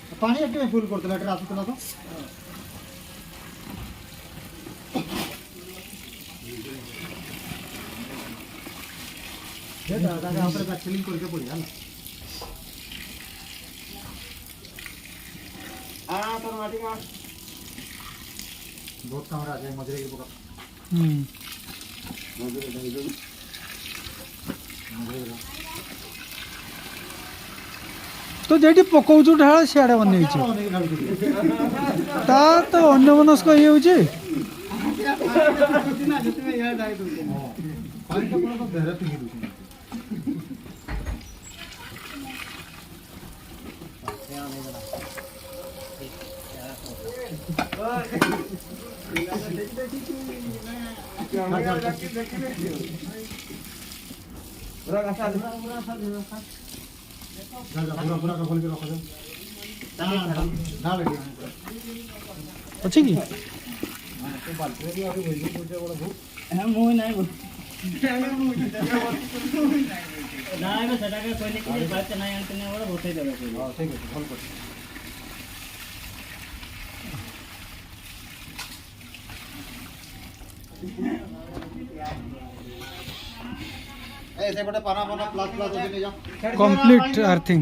ତ ପାଣି ଏଠି ଫୁଲ୍ କରିଥିଲା ଏଠି ଆସୁଥିଲା ତ ଉପରେ ବ୍ୟାକ୍ଲିଂ କରିକି ପଡ଼ିବା ହେଲା ତୋର ମାଟି କ'ଣ ବହୁତ କାମରେ ଆଜି ମଝିରେ ପକା ତ ଯେଠି ପକଉଛୁ ଢାଳ ସିଆଡ଼େ ଅନେଇଛି ତା ତ ଅନ୍ୟମନସ୍କ ହେଇଯାଉଛି ଅଛି କି ମୁଁ ନାଇଁ ନାଇଁ ସେଟାକେ କହିଲେ କି ବାଇକ୍ ନାଇଁ ଆଣିତେ ନାଇଁ ବଡ଼ ବସେଇ ଦେବେ ଠିକ୍ ଅଛି ଭଲ କରୁଛି ସେପଟେ ପାନା ପାନା ପ୍ଲାସ୍ ପ୍ଲାସ୍ ଅଛି ନେଇଯାଅ କମ୍ପ୍ଲିଟ୍ ଆର୍ଥିଂ